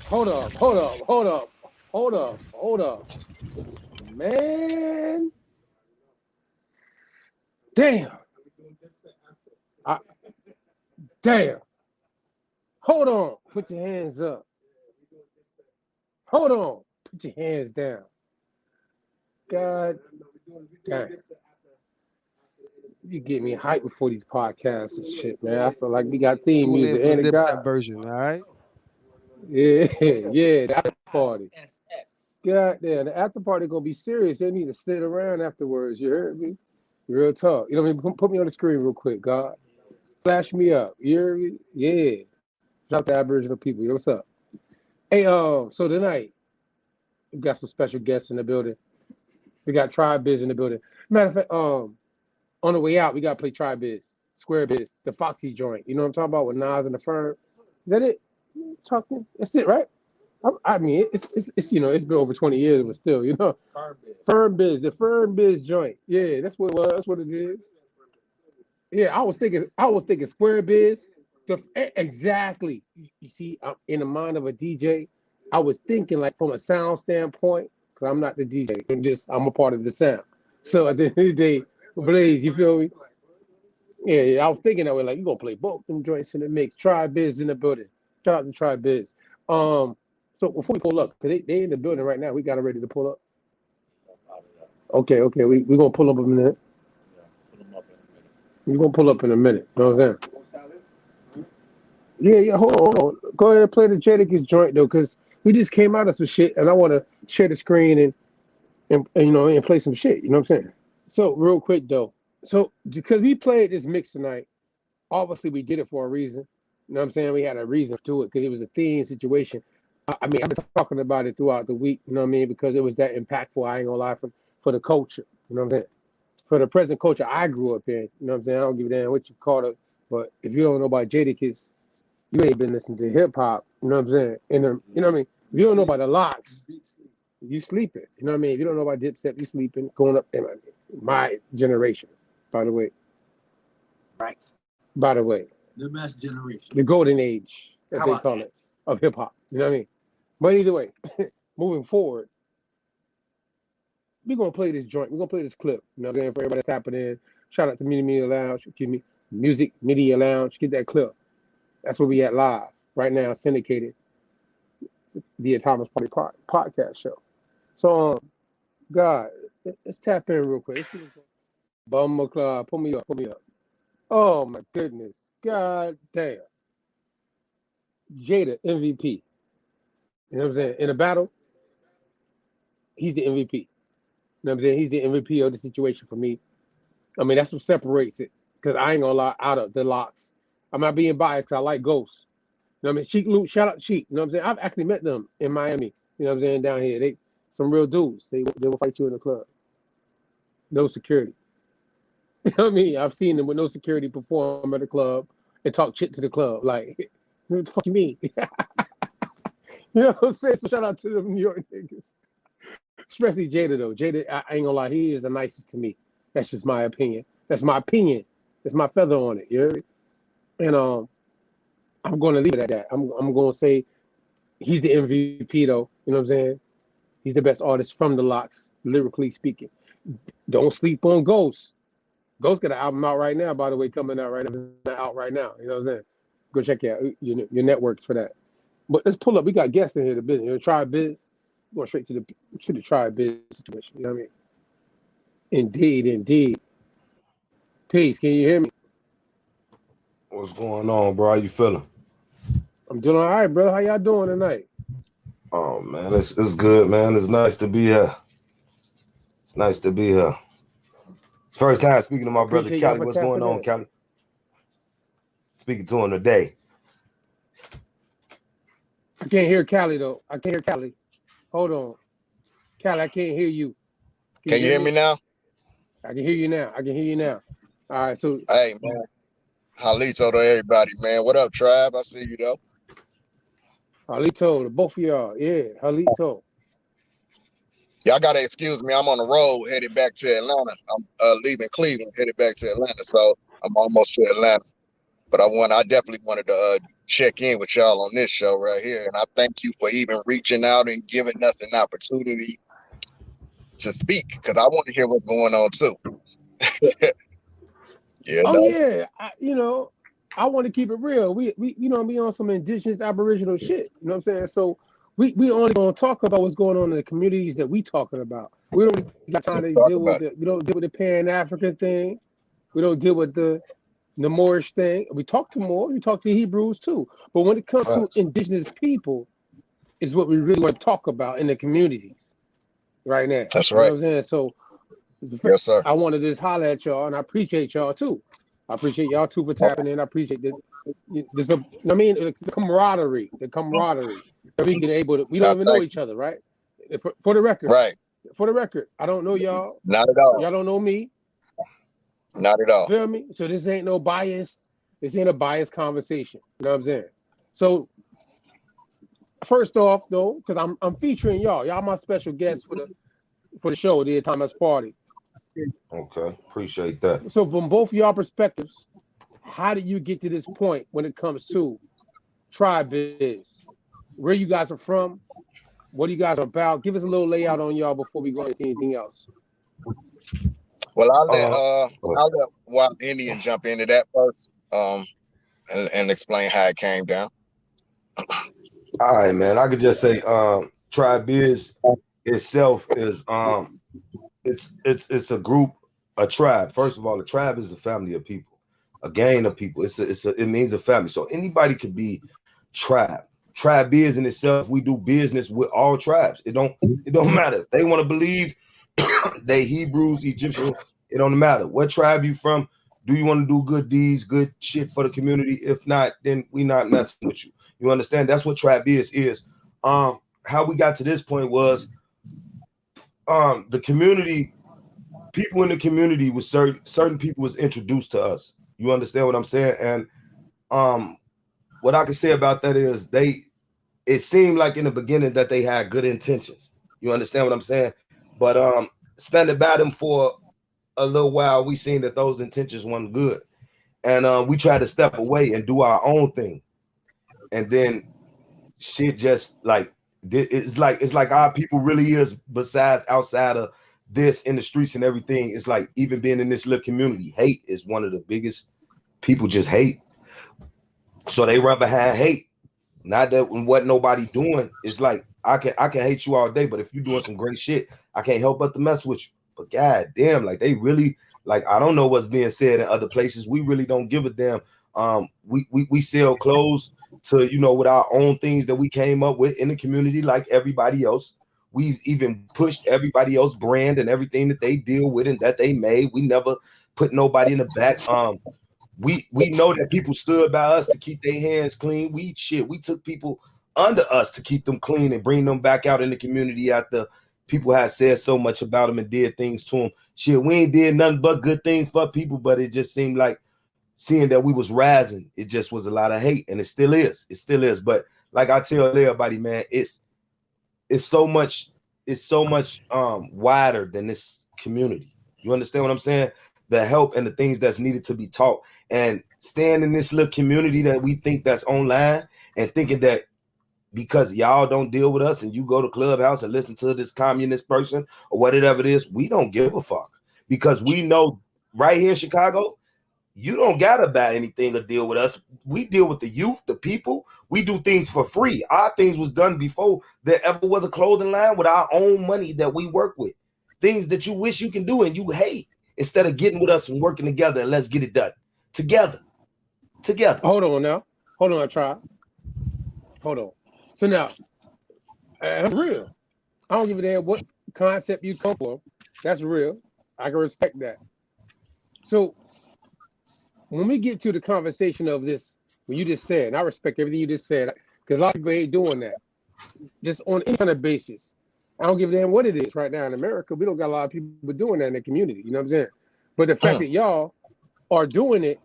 Hold up, hold up, hold up, hold up, hold up. Man, damn. I, damn. Hold on. Put your hands up. Hold on. Put your hands down. God damn. You get me hyped before these podcasts and shit, man. I feel like we got theme Tune in music for the and a Dipset guy. version, all right? Yeah, yeah, the after party. God damn, the after party gonna be serious. They need to sit around afterwards. You heard me? Real talk. You know what I mean? Put me on the screen real quick, God. Flash me up. You heard me? Yeah. Shout out to Aboriginal people. You know what's up? Hey, so tonight we got some special guests in the building. We got TribeBiz in the building. Matter of fact, on the way out, we gotta play TribeBiz, SquareBiz, the Foxy joint. You know what I'm talking about with Nas and the Firm? Is that it? Talking. That's it, right? I mean, it's it's been over 20 years, but still, the Firm Biz joint. Yeah, that's what it was. That's what it is. Yeah, I was thinking Square Biz. Exactly. You see, I'm in the mind of a DJ. I was thinking like from a sound standpoint, because I'm not the DJ. I'm a part of the sound. So at the end of the day, Blaze, you feel me? Yeah, I was thinking that way. Like you gonna play both them joints in the mix. Try Biz in the building. Shout out to Try Biz. So before we pull up, because they in the building right now, we got it ready to pull up. Okay, we gonna pull up in a minute. We're gonna pull up in a minute. You know what I'm saying? Yeah. Hold on. Go ahead and play the Jadakiss joint though, because we just came out of some shit, and I want to share the screen and play some shit. You know what I'm saying? So real quick though, so because we played this mix tonight, obviously we did it for a reason. You know what I'm saying? We had a reason to it because it was a theme situation. I mean, I've been talking about it throughout the week. You know what I mean? Because it was that impactful. I ain't gonna lie for the culture. You know what I'm saying? For the present culture I grew up in. You know what I'm saying? I don't give a damn what you call it. But if you don't know about Jadakiss, you ain't been listening to hip hop. You know what I'm saying? You know what I mean? If you don't know about the locks, you sleeping. You know what I mean? If you don't know about Dipset, you sleeping. Going up in my generation, by the way. Right. By the way. The best generation. The golden age, as How they about call that? it, of hip hop. You know what I mean? But either way, moving forward, we're gonna play this joint. We're gonna play this clip. You know what I'm saying? For everybody that's tapping in. Shout out to Media Lounge. Excuse me, Music Media Lounge. Get that clip. That's where we at live right now, syndicated via Thomas Party podcast show. So, God, let's tap in real quick. Let's see what's going on. Bummer Club, pull me up, pull me up. Oh my goodness, God damn, Jada MVP. You know what I'm saying? In a battle, he's the MVP. You know what I'm saying? He's the MVP of the situation for me. I mean, that's what separates it. Because I ain't gonna lie, out of the locks. I'm not being biased because I like Ghost. You know what I mean? Cheek Luke, shout out Cheek. You know what I'm saying? I've actually met them in Miami. You know what I'm saying? Down here. They some real dudes. They will fight you in the club. No security. You know what I mean? I've seen them with no security perform at the club and talk shit to the club. Like, what the fuck you mean? You know what I'm saying? So shout out to them New York niggas. Especially Jada though. Jada, I ain't gonna lie, he is the nicest to me. That's just my opinion. That's my opinion. That's my feather on it. You hear me? And I'm gonna leave it at that. I'm gonna say he's the MVP though. You know what I'm saying? He's the best artist from the locks, lyrically speaking. Don't sleep on Ghost. Ghost got an album out right now, by the way, coming out right now. Out right now. You know what I'm saying? Go check out your networks for that. But let's pull up. We got guests in here. The business. You know, TribeBiz. Going straight to the TribeBiz situation. You know what I mean? Indeed. Peace. Can you hear me? What's going on, bro? How you feeling? I'm doing all right, brother. How y'all doing tonight? Oh man, it's good, man. It's nice to be here. It's nice to be here. First time speaking to my brother Appreciate y'all Cali. for What's going tapping on, in. Cali? Speaking to him today. I can't hear Cali though. I can't hear Cali. Hold on, Cali. I can't hear you. Can you hear me now? I can hear you now. All right. So, Hey, man. Halito to everybody, man. What up, Tribe? I see you, though. Halito, the both of y'all. Yeah, Halito. Y'all got to excuse me. I'm on the road headed back to Atlanta. I'm leaving Cleveland, headed back to Atlanta. So I'm almost to Atlanta. But I definitely wanted to check in with y'all on this show right here. And I thank you for even reaching out and giving us an opportunity to speak, because I want to hear what's going on too. Oh yeah, I want to keep it real. We we on some indigenous aboriginal shit. You know what I'm saying? So we only gonna talk about what's going on in the communities that we talking about. We don't got time to deal with we don't deal with the Pan-African thing. We don't deal with the Moorish thing. We talk to Moors, we talk to Hebrews too. But when it comes to indigenous people, is what we really want to talk about in the communities right now. That's right. You know what I'm saying? So yes, sir. I wanted to just holler at y'all, and I appreciate y'all too. I appreciate y'all too for tapping in. I appreciate that. There's the camaraderie that we can able to. We don't even know each other, right? For the record, right? For the record, I don't know y'all. Not at all. Y'all don't know me. Not at all. Feel me? So this ain't no bias. This ain't a biased conversation. You know what I'm saying? So first off, though, because I'm featuring y'all. Y'all my special guests for the show, the Thomas Party. Okay, appreciate that. So from both y'all perspectives, how did you get to this point when it comes to TribeBiz? Where you guys are from? What you guys are about? Give us a little layout on y'all before we go into anything else. Well, I'll let Wild Indian jump into that first, and explain how it came down. All right, man. I could just say, TribeBiz itself is it's a group, a tribe. First of all, a tribe is a family of people, a gang of people. It means a family. So anybody could be tribe. TribeBiz in itself, we do business with all tribes. It don't matter if they want to believe they Hebrews, Egyptians. It don't matter what tribe you from. Do you want to do good deeds, good shit for the community? If not, then we not messing with you. You understand? That's what TribeBiz is. How we got to this point was the community, people in the community was certain people was introduced to us. You understand what I'm saying? And what I can say about that is it seemed like in the beginning that they had good intentions. You understand what I'm saying? But standing by them for a little while, we seen that those intentions weren't good. And we tried to step away and do our own thing. And then shit just like it's like our people really is, besides outside of this in the streets and everything. It's like even being in this little community, hate is one of the biggest. People just hate, so they run behind hate. Not that what nobody doing. It's like I can hate you all day, but if you're doing some great shit, I can't help but to mess with you. But god damn, like they really, like, I don't know what's being said in other places. We really don't give a damn. We sell clothes to, with our own things that we came up with in the community, like everybody else. We even pushed everybody else brand and everything that they deal with and that they made. We never put nobody in the back. We know that people stood by us to keep their hands clean. We took people under us to keep them clean and bring them back out in the community after people had said so much about them and did things to them. Shit, we ain't did nothing but good things for people, but it just seemed like, seeing that we was rising, it just was a lot of hate, and it still is. But like I tell everybody, man, it's so much wider than this community. You understand what I'm saying? The help and the things that's needed to be taught, and staying in this little community that we think that's online and thinking that because y'all don't deal with us and you go to Clubhouse and listen to this communist person or whatever it is, we don't give a fuck, because we know right here in Chicago, you don't gotta buy anything to deal with us. We deal with the youth, the people. We do things for free. Our things was done before there ever was a clothing line, with our own money that we work with. Things that you wish you can do and you hate, instead of getting with us and working together, and let's get it done together. Hold on, Tribe. Hold on. So now, I'm real. I don't give a damn what concept you come from. That's real. I can respect that. So when we get to the conversation of this, what you just said, and I respect everything you just said, because a lot of people ain't doing that. Just on any kind of basis. I don't give a damn what it is right now in America. We don't got a lot of people doing that in the community. You know what I'm saying? But the fact that y'all are doing it,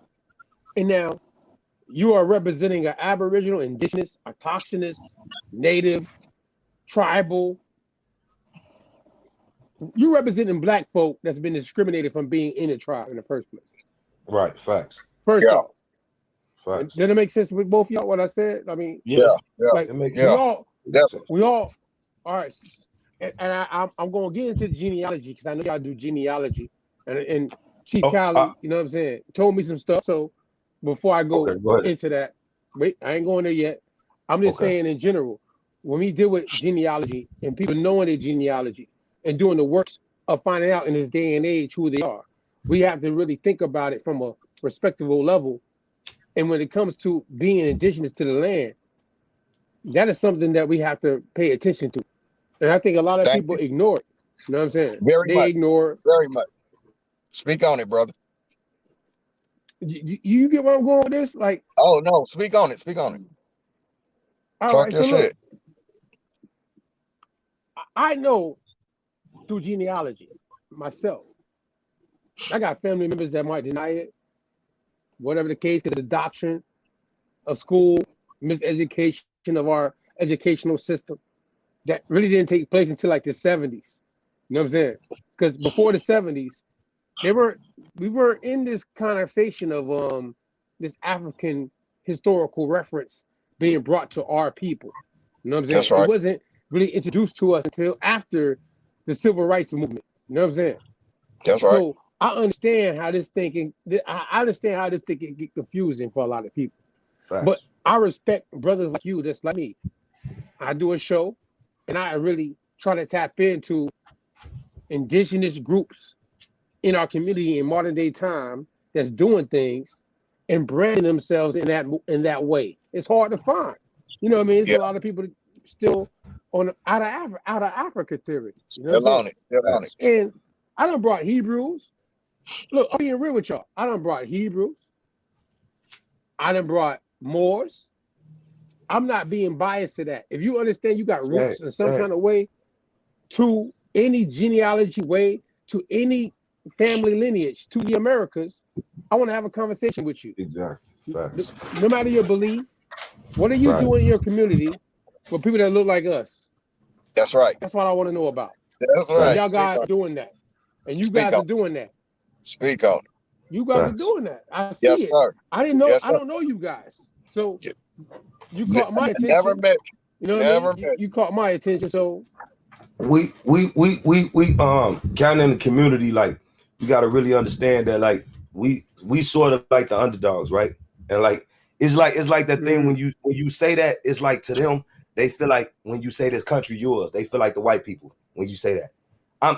and now you are representing an Aboriginal, Indigenous, Autochthonous, Native, Tribal. You're representing Black folk that's been discriminated from being in a tribe in the first place. Right, facts. First off. Facts. Did it make sense with both y'all what I said? I mean, Yeah, like it makes we sense. all, definitely. all right. And I'm going to get into the genealogy because I know y'all do genealogy. And Chief Cali, you know what I'm saying, told me some stuff. So before I go into that, wait, I ain't going there yet. I'm just saying in general, when we deal with genealogy and people knowing their genealogy and doing the works of finding out in this day and age who they are, we have to really think about it from a respectable level. And when it comes to being indigenous to the land, that is something that we have to pay attention to. And I think a lot of people ignore it. You know what I'm saying? They ignore. Very much. Speak on it, brother. You get where I'm going with this? Like, oh no, speak on it. Speak on it. Talk your shit. I know through genealogy myself. I got family members that might deny it, whatever the case, because the doctrine of school, miseducation of our educational system that really didn't take place until like the 70s. You know what I'm saying? Because before the 70s, we were in this conversation of this African historical reference being brought to our people. You know what I'm saying? That's right. It wasn't really introduced to us until after the civil rights movement. You know what I'm saying? That's right. So I understand how this thinking. I understand how this thing can get confusing for a lot of people. Facts. But I respect brothers like you, that's like me. I do a show, and I really try to tap into indigenous groups in our community in modern day time that's doing things and branding themselves in that way. It's hard to find. You know what I mean? There's a lot of people still on out of Africa theory. You know Still on it. And I done brought Hebrews. Look, I'm being real with y'all. I done brought Hebrews. I done brought Moors. I'm not being biased to that. If you understand you got roots in some kind of way to any genealogy way, to any family lineage, to the Americas, I want to have a conversation with you. Exactly. Facts. No matter your belief, what are you doing in your community with people that look like us? That's right. That's what I want to know about. That's right. Y'all guys are doing that. And you guys are doing that. Speak on it. You guys are doing that. I see it. Sir. I didn't know. I don't know you guys. So you caught my attention. Never met you. You know what I mean? You caught my attention. So we kind of in the community, like you got to really understand that, like we sort of like the underdogs, right? And like it's like that thing when you say that, it's like to them they feel like when you say this country yours, they feel like the white people when you say that.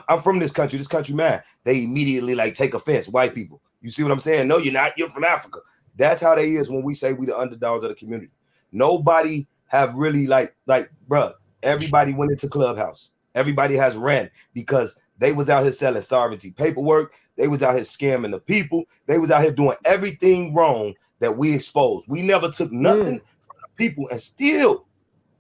I'm from this country man. They immediately like take offense. White people, you see what I'm saying? No, you're not. You're from Africa. That's how they is when we say we the underdogs of the community. Nobody have really like bruh. Everybody went into Clubhouse. Everybody has ran because they was out here selling sovereignty paperwork. They was out here scamming the people. They was out here doing everything wrong that we exposed. We never took nothing from the people, and still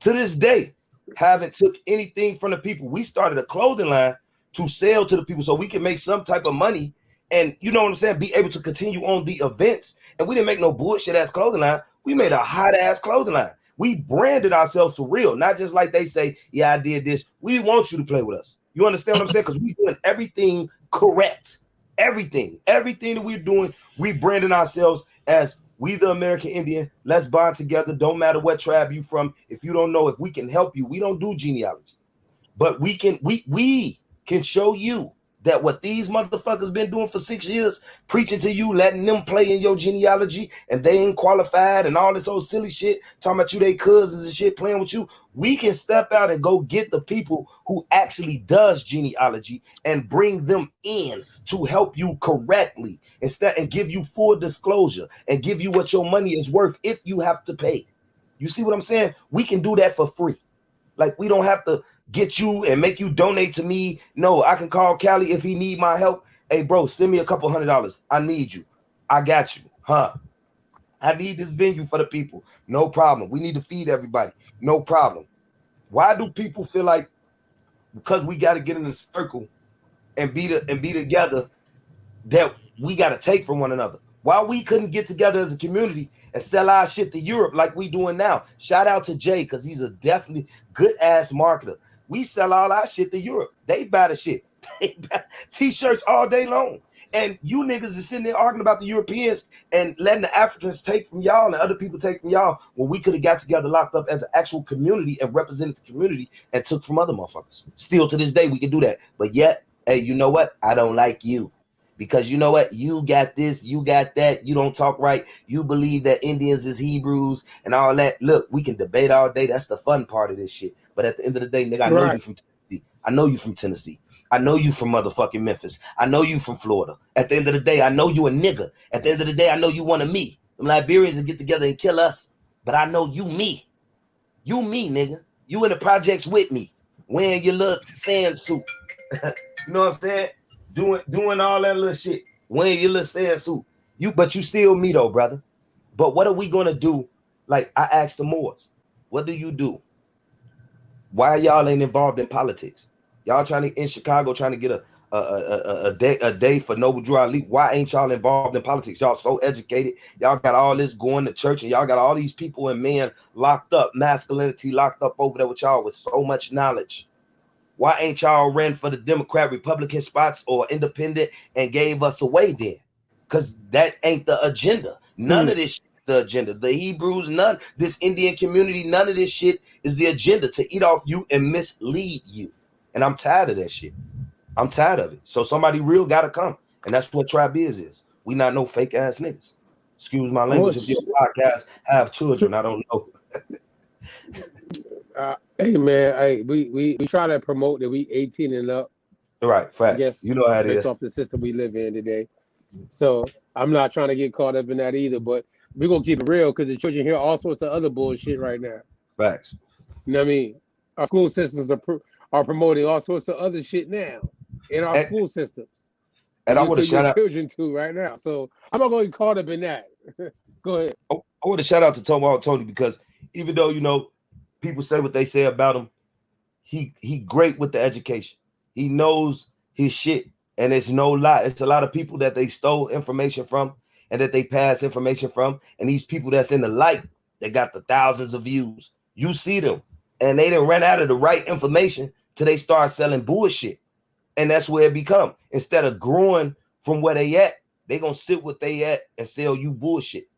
to this day haven't took anything from the people. We started a clothing line to sell to the people so we can make some type of money, and you know what I'm saying, be able to continue on the events. And we didn't make no bullshit ass clothing line. We made a hot ass clothing line. We branded ourselves for real, not just like they say, yeah, I did this. We want you to play with us. You understand what I'm saying? Because we doing everything correct. Everything that we're doing, we branding ourselves as we the American Indian. Let's bond together. Don't matter what tribe you from. If you don't know, if we can help you, we don't do genealogy. But we can show you that what these motherfuckers been doing for 6 years, preaching to you, letting them play in your genealogy, and they ain't qualified and all this old silly shit, talking about you, they cousins and shit, playing with you. We can step out and go get the people who actually does genealogy and bring them in to help you correctly instead, and give you full disclosure and give you what your money is worth if you have to pay. You see what I'm saying? We can do that for free. Like, we don't have to get you and make you donate to me. No, I can call Cali if he need my help. Hey, bro, send me a couple $100. I need you. I got you. I need this venue for the people. No problem. We need to feed everybody. No problem. Why do people feel like because we got to get in a circle and be together that we got to take from one another? Why we couldn't get together as a community and sell our shit to Europe like we doing now? Shout out to Jay, because he's a definitely good ass marketer. We sell all our shit to Europe. They buy the shit. They buy t-shirts all day long. And you niggas is sitting there arguing about the Europeans and letting the Africans take from y'all and other people take from y'all when we could have got together, locked up as an actual community and represented the community and took from other motherfuckers. Still to this day, we can do that. But yet, hey, you know what? I don't like you. Because you know what? You got this, you got that, you don't talk right. You believe that Indians is Hebrews and all that. Look, we can debate all day. That's the fun part of this shit. But at the end of the day, nigga, I know you from Tennessee. I know you from Tennessee. I know you from motherfucking Memphis. I know you from Florida. At the end of the day, I know you a nigga. At the end of the day, I know you one of me. Them Liberians will get together and kill us. But I know you me. You me, nigga. You in the projects with me. Wearing your little sand suit. You know what I'm saying? Doing all that little shit. Wearing your little sand suit. But you still me though, brother. But what are we gonna do? Like I asked the Moors, what do you do? Why y'all ain't involved in politics? Y'all trying to in Chicago trying to get a day for Noble Drew Ali. Why ain't y'all involved in politics? Y'all so educated. Y'all got all this going to church, and y'all got all these people and men locked up, masculinity locked up over there with y'all with so much knowledge. Why ain't y'all ran for the Democrat, Republican spots or independent and gave us away then? Because that ain't the agenda. None of this shit is the agenda. The Hebrews, none. This Indian community, none of this shit is the agenda to eat off you and mislead you. And I'm tired of that shit. I'm tired of it. So somebody real gotta come. And that's what TribeBiz is. We not no fake ass niggas. Excuse my language. If your podcast have children, I don't know. Hey man, hey, we try to promote that we 18 and up. Right, facts. I guess You know how it based is. off the system we live in today. So I'm not trying to get caught up in that either, but we're gonna keep it real because the children hear all sorts of other bullshit right now. Facts. You know what I mean? Our school systems are promoting all sorts of other shit now in our school systems. And I want to shout out children too right now. So I'm not going to get caught up in that. Go ahead. I want to shout out to Tony because even though, you know, people say what they say about him, he great with the education. He knows his shit, and it's no lie. It's a lot of people that they stole information from and that they pass information from, and these people that's in the light, they got the thousands of views. You see them, and they done ran out of the right information till they start selling bullshit, and that's where it become. Instead of growing from where they at, they gonna sit what they at and sell you bullshit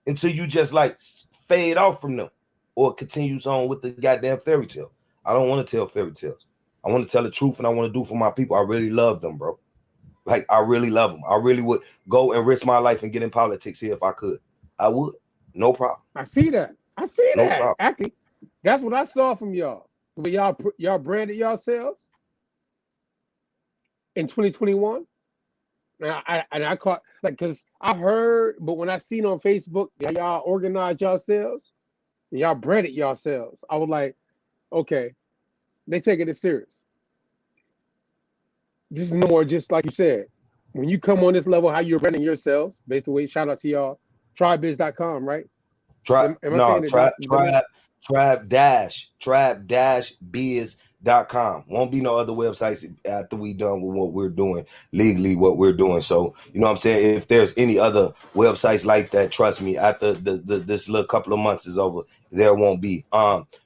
until you just like fade off from them or continues on with the goddamn fairy tale. I don't want to tell fairy tales. I want to tell the truth, and I want to do for my people. I really love them, bro. Like, I really love them. I really would go and risk my life and get in politics here if I could. I would. No problem. I see that. I see No that. problem. Actually, that's what I saw from y'all. But y'all branded yourselves in 2021. And I caught, like, because I heard, but when I seen on Facebook, y'all organized yourselves, and y'all branded yourselves, I was like, okay, they taking it serious. This is no more just like you said. When you come on this level, how you're branding yourselves, based on the way, shout out to y'all, TribeBiz.com, right? Tribe-biz.com. Won't be no other websites after we done with what we're doing legally, what we're doing. So, you know what I'm saying? If there's any other websites like that, trust me, after this little couple of months is over, there won't be.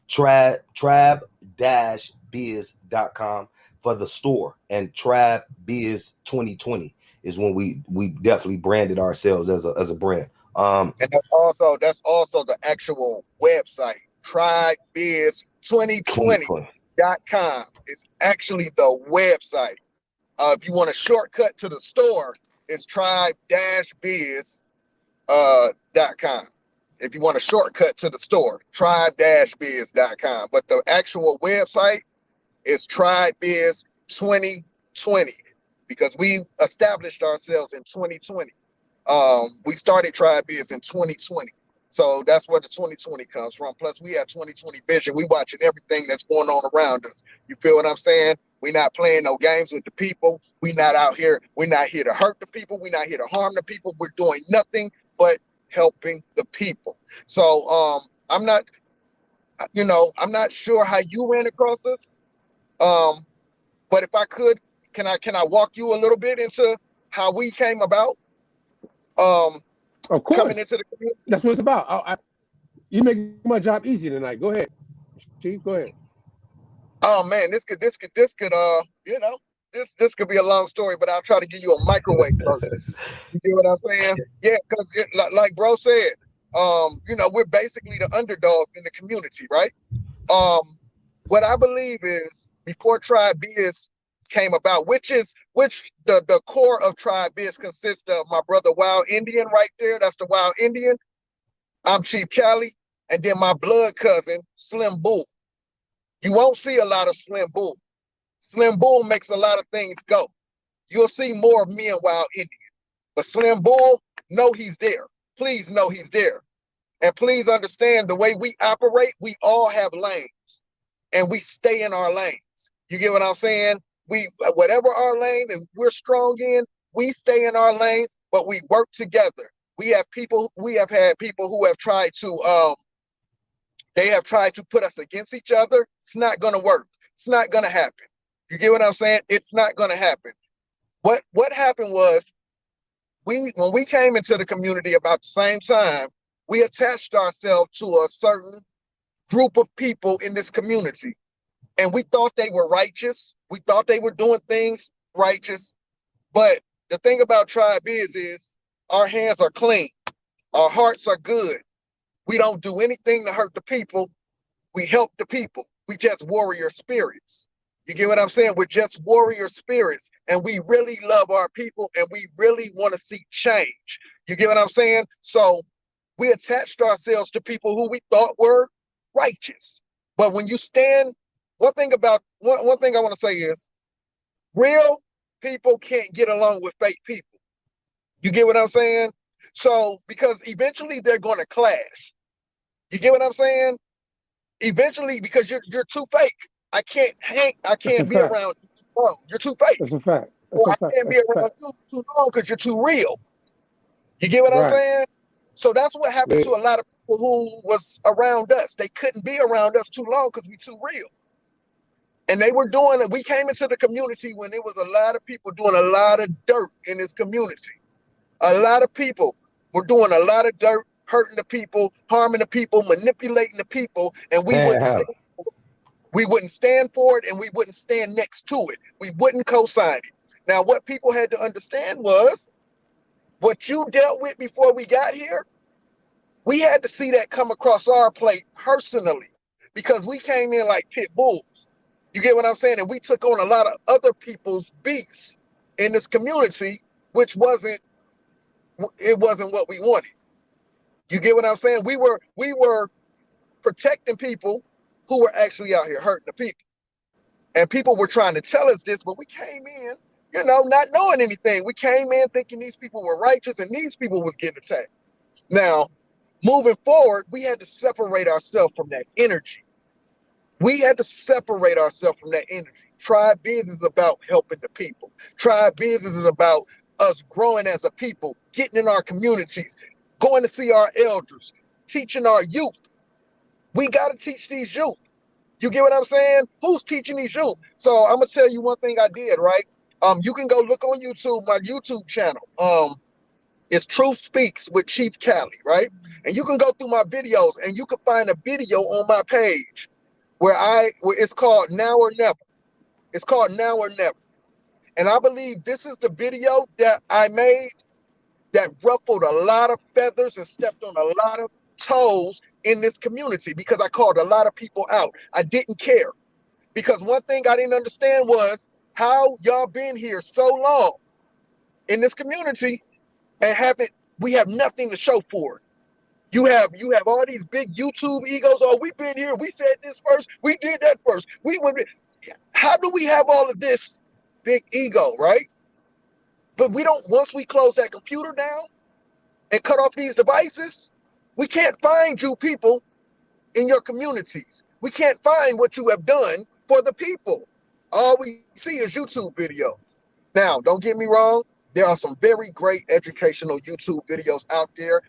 Tribe-biz.com for the store, and TribeBiz 2020 is when we definitely branded ourselves as a brand. And that's also the actual website. TribeBiz2020.com is actually the website. If you want a shortcut to the store, it's tribe-biz.com. If you want a shortcut to the store, tribe-biz.com. But the actual website is TribeBiz 2020 because we established ourselves in 2020. We started TribeBiz in 2020. So that's where the 2020 comes from. Plus, we have 2020 vision. We watching everything that's going on around us. You feel what I'm saying? We're not playing no games with the people. We're not out here. We're not here to hurt the people. We're not here to harm the people. We're doing nothing but helping the people. So I'm not sure how you ran across us. But if I could, can I walk you a little bit into how we came about? Of course. Coming into the community. That's what it's about. You make my job easy tonight. Go ahead, Chief. Go ahead. Oh man, this could this could be a long story, but I'll try to give you a microwave version. You get what I'm saying? Yeah, because like bro said, we're basically the underdog in the community, right? What I believe is before TribeBiz came about, which the core of TribeBiz consists of my brother Wild Indian right there. That's the Wild Indian. I'm Chief Cali, and then my blood cousin Slim Bull. You won't see a lot of Slim Bull. Slim Bull makes a lot of things go. You'll see more of me and Wild Indian. But Slim Bull, know he's there. Please know he's there. And please understand the way we operate, we all have lanes. And we stay in our lanes. You get what I'm saying? Whatever our lane and we're strong in, we stay in our lanes, but we work together. We have had people who have tried to they have tried to put us against each other. It's not gonna work. It's not gonna happen. You get what I'm saying? It's not gonna happen. What happened was when we came into the community about the same time, we attached ourselves to a certain group of people in this community. And we thought they were righteous. We thought they were doing things righteous. But the thing about TribeBiz is our hands are clean. Our hearts are good. We don't do anything to hurt the people. We help the people. We just warrior spirits. You get what I'm saying? We're just warrior spirits. And we really love our people and we really want to see change. You get what I'm saying? So we attached ourselves to people who we thought were righteous. But when you stand, one thing I want to say is real people can't get along with fake people. You get what I'm saying? So because eventually they're going to clash. You get what I'm saying? Eventually, because you're too fake. I can't be around you too long. You're too fake. That's a fact. Or I can't be around you too long because you're too real. You get what I'm saying? So that's what happened to a lot of people who was around us. They couldn't be around us too long because we too real. And they were doing it. We came into the community when there was a lot of people doing a lot of dirt in this community. A lot of people were doing a lot of dirt, hurting the people, harming the people, manipulating the people, and we wouldn't stand for it and we wouldn't stand next to it. We wouldn't co-sign it. Now, what people had to understand was what you dealt with before we got here, we had to see that come across our plate personally because we came in like pit bulls. You get what I'm saying? And we took on a lot of other people's beats in this community, which wasn't what we wanted. You get what I'm saying? We were protecting people who were actually out here hurting the people. And people were trying to tell us this, but we came in, not knowing anything. We came in thinking these people were righteous and these people was getting attacked. Now, moving forward, we had to separate ourselves from that energy. We had to separate ourselves from that energy. TribeBiz is about helping the people. TribeBiz is about us growing as a people, getting in our communities, going to see our elders, teaching our youth. We got to teach these youth. You get what I'm saying? Who's teaching these youth? So I'm going to tell you one thing I did, right? You can go look on YouTube, my YouTube channel. It's Truth Speaks with Chief Cali, right? And you can go through my videos and you can find a video on my page where it's called Now or Never. It's called Now or Never. And I believe this is the video that I made that ruffled a lot of feathers and stepped on a lot of toes in this community because I called a lot of people out. I didn't care because one thing I didn't understand was how y'all been here so long in this community and we have nothing to show for it. You have all these big YouTube egos. Oh, we've been here. We said this first. We did that first. How do we have all of this big ego, right? But once we close that computer down and cut off these devices, we can't find you people in your communities. We can't find what you have done for the people. All we see is YouTube videos. Now, don't get me wrong. There are some very great educational YouTube videos out there.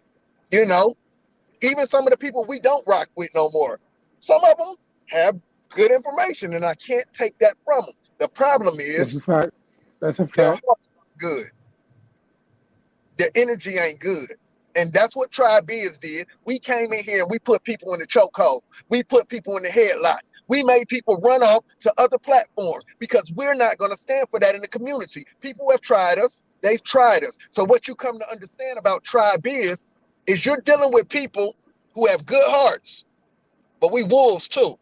Even some of the people we don't rock with no more. Some of them have good information, and I can't take that from them. The problem is That's a fact. their hearts aren't good. Their energy ain't good. And that's what TribeBiz did. We came in here and we put people in the chokehold. We put people in the headlock. We made people run off to other platforms because we're not going to stand for that in the community. People have tried us. They've tried us. So what you come to understand about TribeBiz is you're dealing with people who have good hearts, but we wolves too.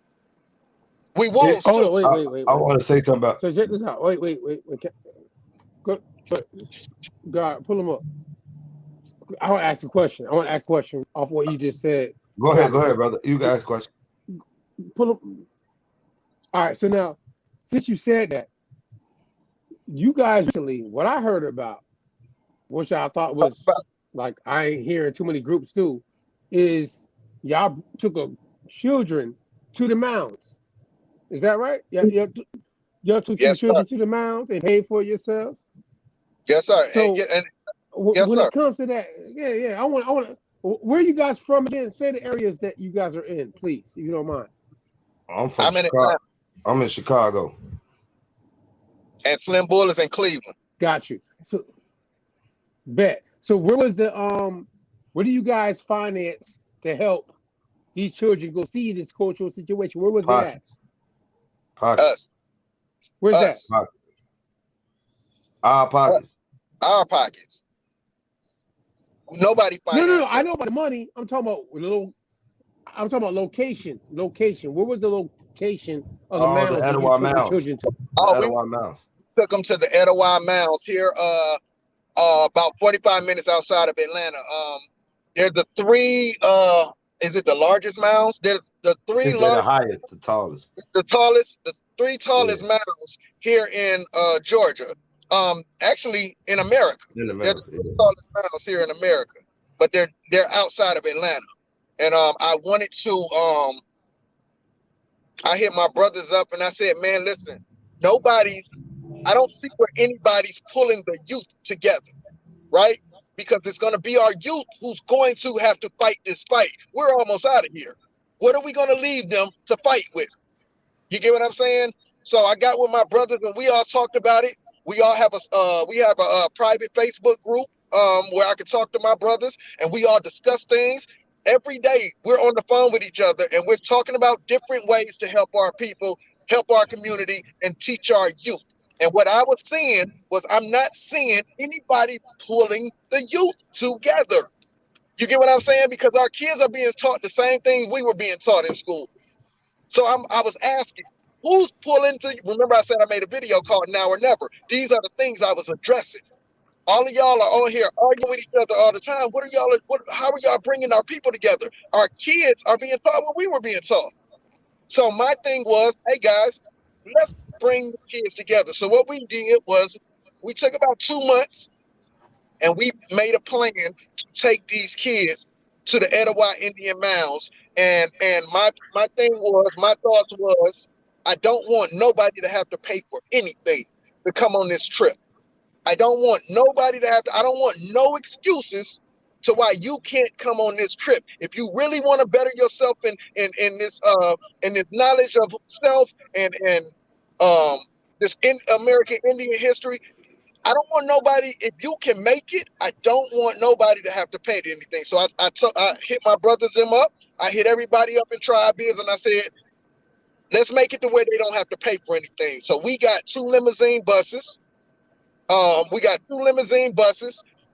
We wolves Hold too. on, wait. I want to say something about. So check this out. Wait. Go, God, pull him up. I want to ask a question. Off what you just said. Go ahead, brother. You guys ask a question. Pull up. All right. So now, since you said that, you guys recently, what I heard about, which I thought was like I ain't hearing too many groups do, is y'all took children to the mounds. Is that right? Yeah. Y'all took Yes, some children sir. to the mounds and paid for it yourself. Yes, sir. So Yes, when sir. it comes to that, yeah. I want. Where are you guys from again? Say the areas that you guys are in, please, if you don't mind. I'm from I'm in Chicago. Atlanta. I'm in Chicago. And Slim Bull is in Cleveland. Got you. So bet. So where was the where do you guys finance to help these children go see this cultural situation? Where was it at? Pockets. Us. Where's that? Pockets. Our pockets. Our pockets. Nobody financed. No. I know about the money. I'm talking about location. Location. Where was the location of the mounds? The Etowah Mounds. Children to? Oh, The Etowah Mounds. Took them to the Etowah Mounds here, about 45 minutes outside of Atlanta. There's the three. Is it the largest mounds? There's the three They're the highest, the tallest. The three tallest mounds here in Georgia. Actually in America. They're the three tallest mounds here in America, but they're outside of Atlanta. And I wanted to I hit my brothers up and I said, man, listen, I don't see where anybody's pulling the youth together, right? Because it's going to be our youth who's going to have to fight this fight. We're almost out of here. What are we going to leave them to fight with? You get what I'm saying? So I got with my brothers and we all talked about it. We all have a private Facebook group where I can talk to my brothers and we all discuss things. Every day we're on the phone with each other and we're talking about different ways to help our people, help our community, and teach our youth. And what I was seeing was I'm not seeing anybody pulling the youth together. You get what I'm saying? Because our kids are being taught the same things we were being taught in school. So I was asking, who's pulling to? Remember I said I made a video called Now or Never. These are the things I was addressing. All of y'all are on here arguing with each other all the time. How are y'all bringing our people together? Our kids are being taught what we were being taught. So my thing was, hey guys, let's bring the kids together. So what we did was we took about 2 months and we made a plan to take these kids to the Etowah Indian Mounds. And my thoughts was, I don't want nobody to have to pay for anything to come on this trip. I don't want nobody to I don't want no excuses to why you can't come on this trip. If you really want to better yourself in this knowledge of self and this American Indian history, I don't want nobody, if you can make it, I don't want nobody to have to pay anything. So I hit my brothers them up. I hit everybody up in TribeBiz and I said, let's make it to where they don't have to pay for anything. So we got 2 limousine buses.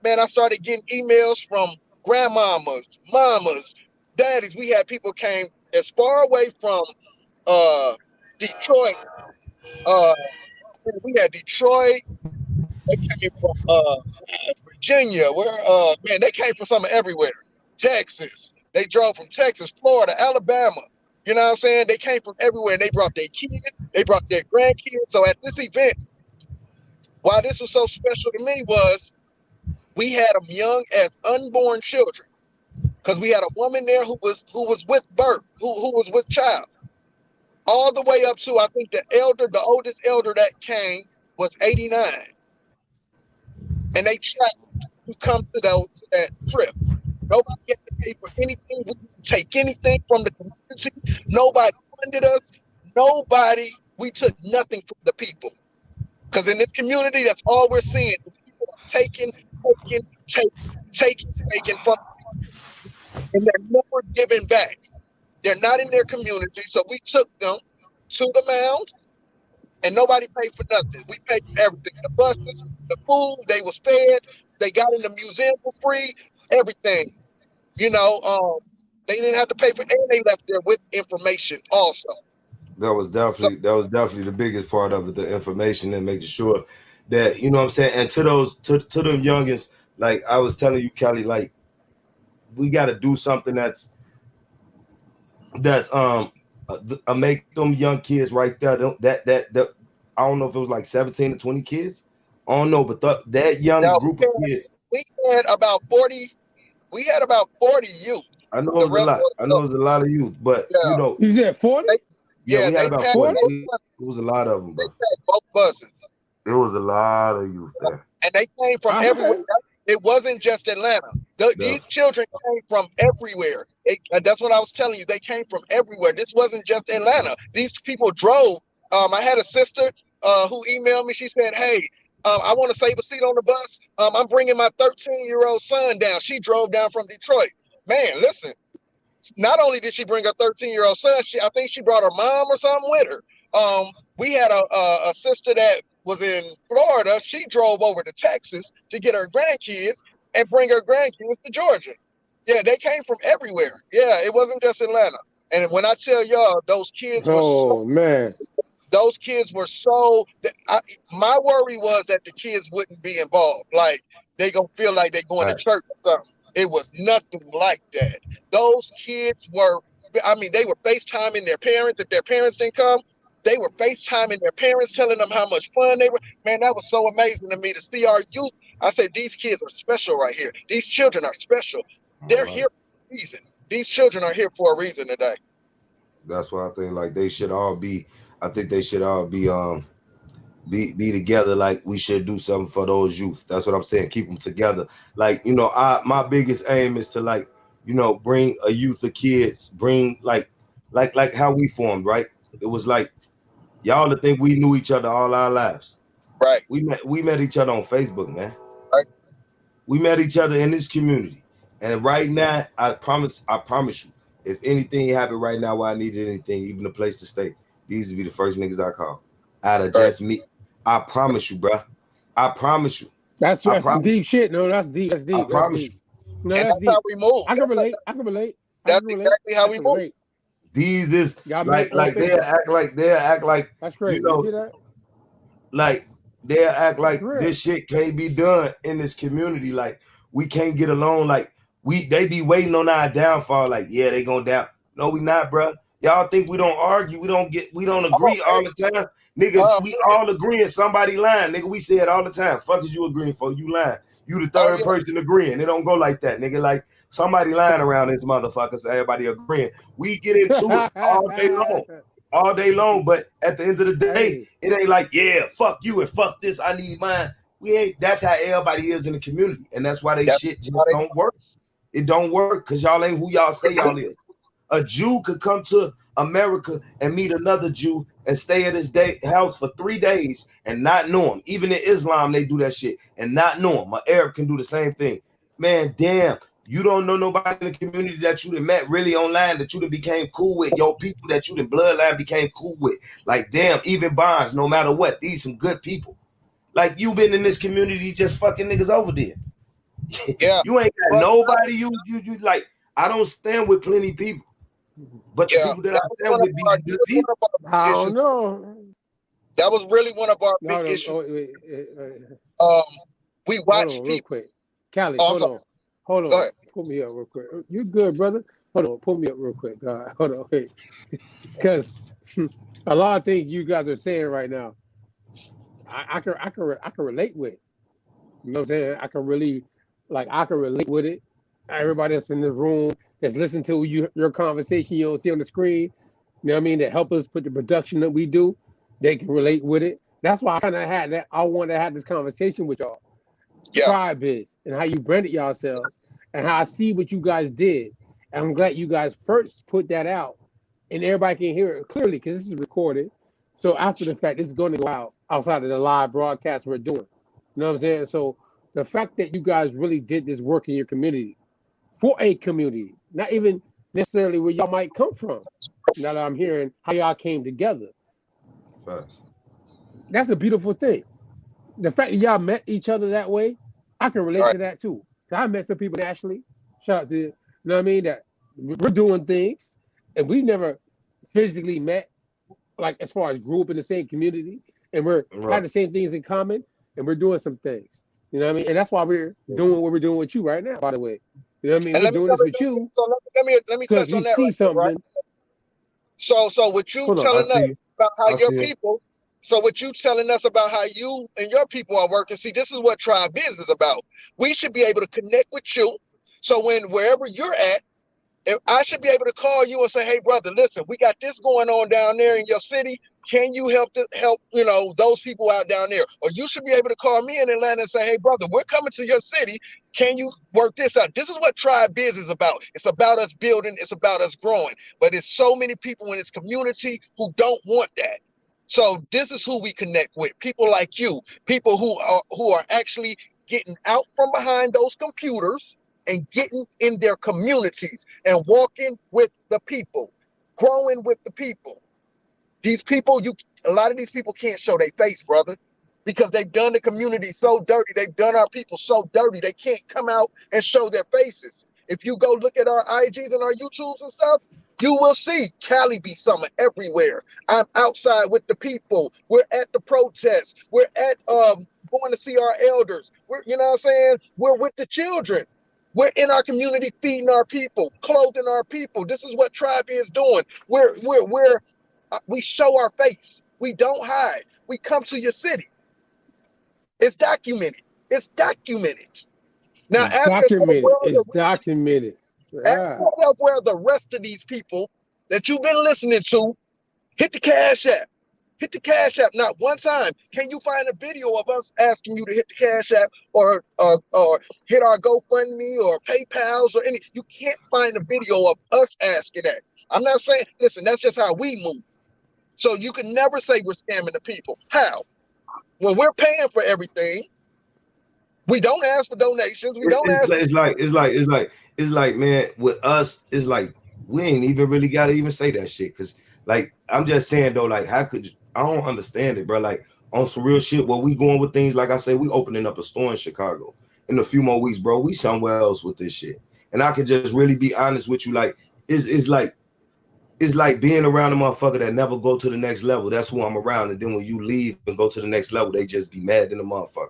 Man, I started getting emails from grandmamas, mamas, daddies. We had people came as far away from Detroit. We had Detroit. They came from Virginia. They came from some everywhere. Texas. They drove from Texas, Florida, Alabama. You know what I'm saying? They came from everywhere. And they brought their kids. They brought their grandkids. So at this event, why this was so special to me was we had them young as unborn children, because we had a woman there who was with birth, who was with child, all the way up to I think the oldest elder that came was 89, and they traveled to come to that trip. Nobody had to pay for anything. We didn't take anything from the community. Nobody funded us. We took nothing from the people. Because in this community, that's all we're seeing. People are taking from, and they're never giving back. They're not in their community. So we took them to the mound, and nobody paid for nothing. We paid for everything. The buses, the food, they was fed. They got in the museum for free, everything. You know, they didn't have to pay for, and they left there with information also. That was definitely the biggest part of it, the information and making sure that, you know what I'm saying. And to them youngins, like I was telling you, Cali, like we got to do something that's make them young kids right there. That I don't know if it was like 17 to 20 kids. I don't know, but that young group of kids. We had about 40. We had about 40 youth. I know it was a lot. I know it was a lot of youth, but you know, you said 40? Yeah, we had about 40. It was a lot of them, bro. They packed both buses. It was a lot of youth there, and they came from everywhere. It wasn't just Atlanta. These children came from everywhere. That's what I was telling you. They came from everywhere. This wasn't just Atlanta. These people drove. I had a sister who emailed me. She said, "Hey, I want to save a seat on the bus. I'm bringing my 13-year-old son down." She drove down from Detroit. Man, listen. Not only did she bring her 13-year-old son, I think she brought her mom or something with her. We had a sister that was in Florida. She drove over to Texas to get her grandkids and bring her grandkids to Georgia. Yeah, they came from everywhere. Yeah, it wasn't just Atlanta. And when I tell y'all, those kids those kids were so. My worry was that the kids wouldn't be involved. Like they gonna feel like they're going to church or something. It was nothing like that. Those kids were. I mean, they were FaceTiming their parents. If their parents didn't come, they were FaceTiming their parents, telling them how much fun they were. Man, that was so amazing to me to see our youth. I said, these kids are special right here. These children are special. They're here for a reason. These children are here for a reason today. That's why I think like they should all be. I think they should all be together. Like we should do something for those youth. That's what I'm saying. Keep them together. Like, you know, my biggest aim is to, like, you know, bring a youth of kids, bring like how we formed, right? It was like y'all to think we knew each other all our lives. Right. We met each other on Facebook, man. Right. We met each other in this community. And right now, I promise you, if anything happened right now where I needed anything, even a place to stay, these would be the first niggas I call. Out of just me. I promise you, bro. I promise you. That's deep shit. No, that's deep. That's deep. I promise you. No, that's deep. How we move. I can relate. That's exactly how we move. These is like they'll act like that's great. You know, that? Like they'll act like this shit can't be done in this community. Like we can't get along. Like they be waiting on our downfall. Like, yeah, they gonna down. No, we not, bro. Y'all think we don't argue? We don't agree all the time. Niggas, we all agreeing somebody lying. Nigga, we say it all the time. Fuck is you agreeing for? You lying. You the third person agreeing. It don't go like that, nigga. Like somebody lying around this motherfucker, so everybody agreeing. We get into it all day long. But at the end of the day, it ain't like, yeah, fuck you and fuck this. I need mine. We ain't. That's how everybody is in the community, and that's why shit just don't work. It don't work because y'all ain't who y'all say y'all is. A Jew could come to America and meet another Jew and stay at his house for 3 days and not know him. Even in Islam, they do that shit and not know him. An Arab can do the same thing. Man, damn, you don't know nobody in the community that you done met really online that you done became cool with. Your people that you done bloodline became cool with. Like, damn, even Bonds, no matter what, these some good people. Like, you been in this community just fucking niggas over there. Yeah. You ain't got nobody. You like, I don't stand with plenty of people. But the people that I stand with be good people. I don't know. That was really one of our big issues. We watch people. Real quick. Cali, hold on. Pull me up real quick. You good, brother? Hold on. Pull me up real quick. Hold on. Wait. Because a lot of things you guys are saying right now, I can relate with. You know what I'm saying? I can relate with it. Everybody that's in this room that's listening to your conversation you don't see on the screen, you know what I mean, that help us put the production that we do, they can relate with it. That's why I kind of had that. I wanted to have this conversation with y'all. Yeah. TribeBiz and how you branded yourselves and how I see what you guys did. And I'm glad you guys first put that out and everybody can hear it clearly because this is recorded. So after the fact, this is going to go out outside of the live broadcast we're doing. You know what I'm saying? So the fact that you guys really did this work in your community, for a community, not even necessarily where y'all might come from. Now that I'm hearing how y'all came together. Facts. That's a beautiful thing. The fact that y'all met each other that way, I can relate Right. to that too. 'Cause I met some people nationally. Shout out to, you know what I mean? That we're doing things and we've never physically met, like as far as grew up in the same community and we're Right. have the same things in common and we're doing some things. You know what I mean? And that's why we're doing what we're doing with you right now, by the way. You know what I mean? And We're let me doing tell this you, with you so let me because touch we on that see right there, right? something. So with you Hold on. I telling us see. about how I your see it. people, so with you telling us about how you and your people are working, see, this is what TribeBiz is about. We should be able to connect with you. So wherever you're at, if I should be able to call you and say, hey, brother, listen, we got this going on down there in your city. Can you help those people out down there? Or you should be able to call me in Atlanta and say, hey, brother, we're coming to your city. Can you work this out? This is what TribeBiz is about. It's about us building. It's about us growing. But it's so many people in this community who don't want that. So this is who we connect with. People like you, people who are actually getting out from behind those computers and getting in their communities and walking with the people, growing with the people. These people, a lot of these people can't show their face, brother, because they've done the community so dirty. They've done our people so dirty. They can't come out and show their faces. If you go look at our IGs and our YouTubes and stuff, you will see Cali be summer everywhere. I'm outside with the people. We're at the protests. We're at going to see our elders. You know what I'm saying? We're with the children. We're in our community feeding our people, clothing our people. This is what TribeBiz is doing. We show our face. We don't hide. We come to your city. It's documented. It's documented. Now It's ask yourself documented. It's documented. ask Yeah. yourself where the rest of these people that you've been listening to hit the Cash App. Hit the Cash App. Not one time. Can you find a video of us asking you to hit the Cash App or hit our GoFundMe or PayPal's or any? You can't find a video of us asking that. I'm not saying, listen, that's just how we move. So you can never say we're scamming the people. How? When we're paying for everything, we don't ask for donations. We don't ask. It's like, man, with us, it's like we ain't even really gotta even say that shit. Cause like I'm just saying though, like how could you, I don't understand it, bro. Like on some real shit, where we going with things, like I said, we opening up a store in Chicago in a few more weeks, bro. We somewhere else with this shit. And I can just really be honest with you, like it's like being around a motherfucker that never go to the next level. That's who I'm around. And then when you leave and go to the next level, they just be mad in the motherfucker.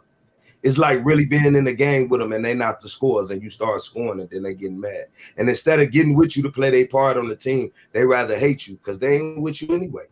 It's like really being in the game with them and they not the scores and you start scoring and then they getting mad. And instead of getting with you to play their part on the team, they rather hate you because they ain't with you anyway.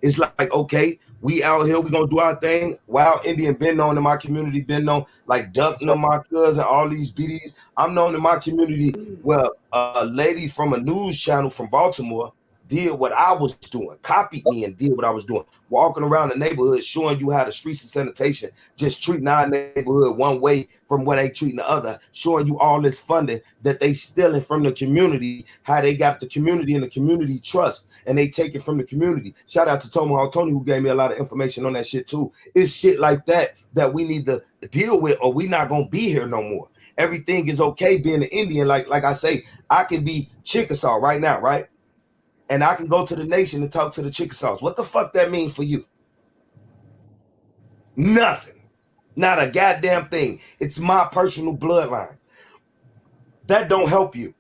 It's like, okay, we out here, we gonna do our thing. Wild Indian been known in my community, been known like Duck, my cousin, all these BDs. I'm known in my community where a lady from a news channel from Baltimore did what I was doing, copied me and did what I was doing, walking around the neighborhood, showing you how the streets of sanitation, just treating our neighborhood one way from what they treating the other, showing you all this funding that they stealing from the community, how they got the community and the community trust, and they take it from the community. Shout out to Tomahawk Tony, who gave me a lot of information on that shit too. It's shit like that we need to deal with, or we not gonna be here no more. Everything is okay being an Indian. Like I say, I can be Chickasaw right now, right? And I can go to the nation and talk to the Chickasaws. What the fuck that mean for you? Nothing. Not a goddamn thing. It's my personal bloodline. That don't help you.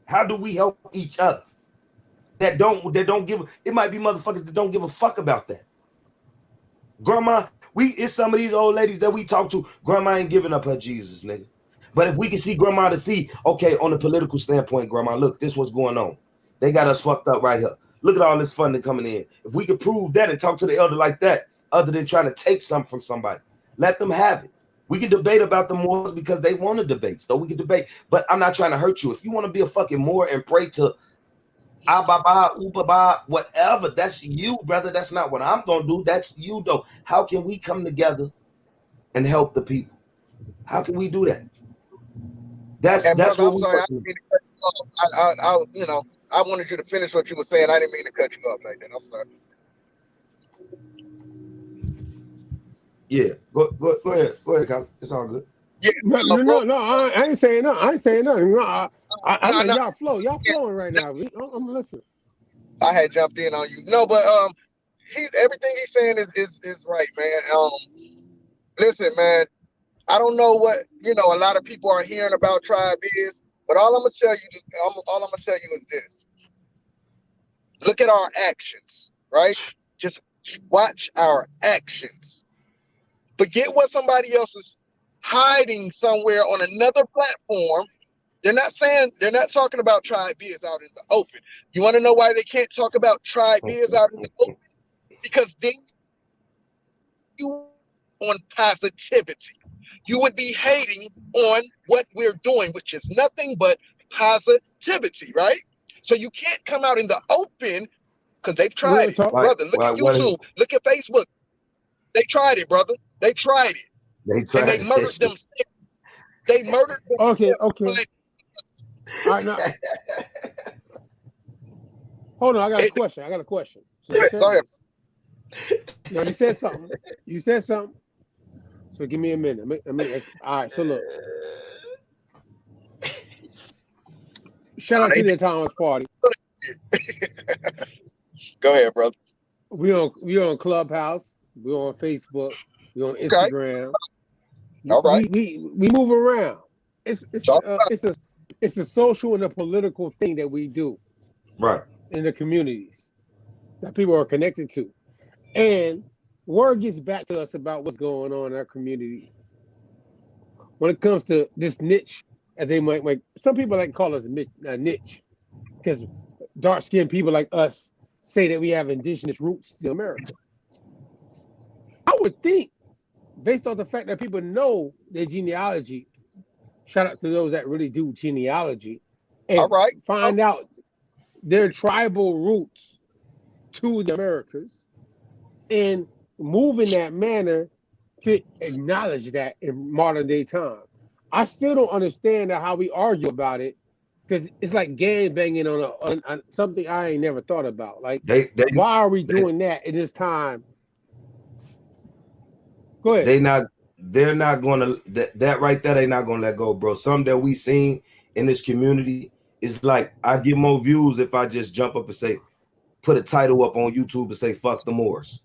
How do we help each other? That don't give, it might be motherfuckers that don't give a fuck about that. Grandma, it's some of these old ladies that we talk to, grandma ain't giving up her Jesus, nigga. But if we can see grandma to see, okay, on the political standpoint, grandma, look, this what's going on. They got us fucked up right here. Look at all this funding coming in. If we could prove that and talk to the elder like that, other than trying to take something from somebody, let them have it. We can debate about the Moors because they want to debate. So we can debate, but I'm not trying to hurt you. If you want to be a fucking Moor and pray to Ababa, Ubaba, whatever, that's you, brother. That's not what I'm going to do. That's you, though. How can we come together and help the people? How can we do that? That's brother, what I'm sorry, I didn't mean to cut you off. I wanted you to finish what you were saying. I didn't mean to cut you off like that. I'm sorry. Yeah, go ahead, Colin. It's all good. Yeah, No. I ain't saying nothing. I ain't saying nothing. No, I let no. y'all flow. Y'all flowing right now. I'm listening. I had jumped in on you. No, but everything he's saying is right, man. Listen, man. I don't know what a lot of people are hearing about TribeBiz, but all I'm gonna tell you is this: look at our actions, right? Just watch our actions. Forget what somebody else is hiding somewhere on another platform. They're not talking about TribeBiz out in the open. You want to know why they can't talk about TribeBiz out in the open? Because then you on positivity. You would be hating on what we're doing, which is nothing but positivity, right? So you can't come out in the open because they've tried it, brother. Look at YouTube. Look at Facebook. They tried it, brother. They tried it. And they murdered them. They murdered them. Okay. All right, now. Hold on, I got a question. So go ahead. Now you said something. So give me a minute. All right, so look. Shout out to the Thomas Party. Go ahead, brother. We on Clubhouse. We on Facebook. We on Instagram. Okay. All right. We move around. It's a social and a political thing that we do. Right. In the communities that people are connected to. And word gets back to us about what's going on in our community. When it comes to this niche, as they might some people like to call us a niche, because dark-skinned people like us say that we have indigenous roots to America. I would think, based on the fact that people know their genealogy, shout out to those that really do genealogy, and find out their tribal roots to the Americas, and move in that manner to acknowledge that in modern day time. I still don't understand how we argue about it, because it's like gang banging on something I ain't never thought about. Like, why are we doing that in this time? Go ahead. They're not gonna that right there. They're not gonna let go, bro. Some that we seen in this community is like, I get more views if I just jump up and say, put a title up on YouTube and say "fuck the Moors."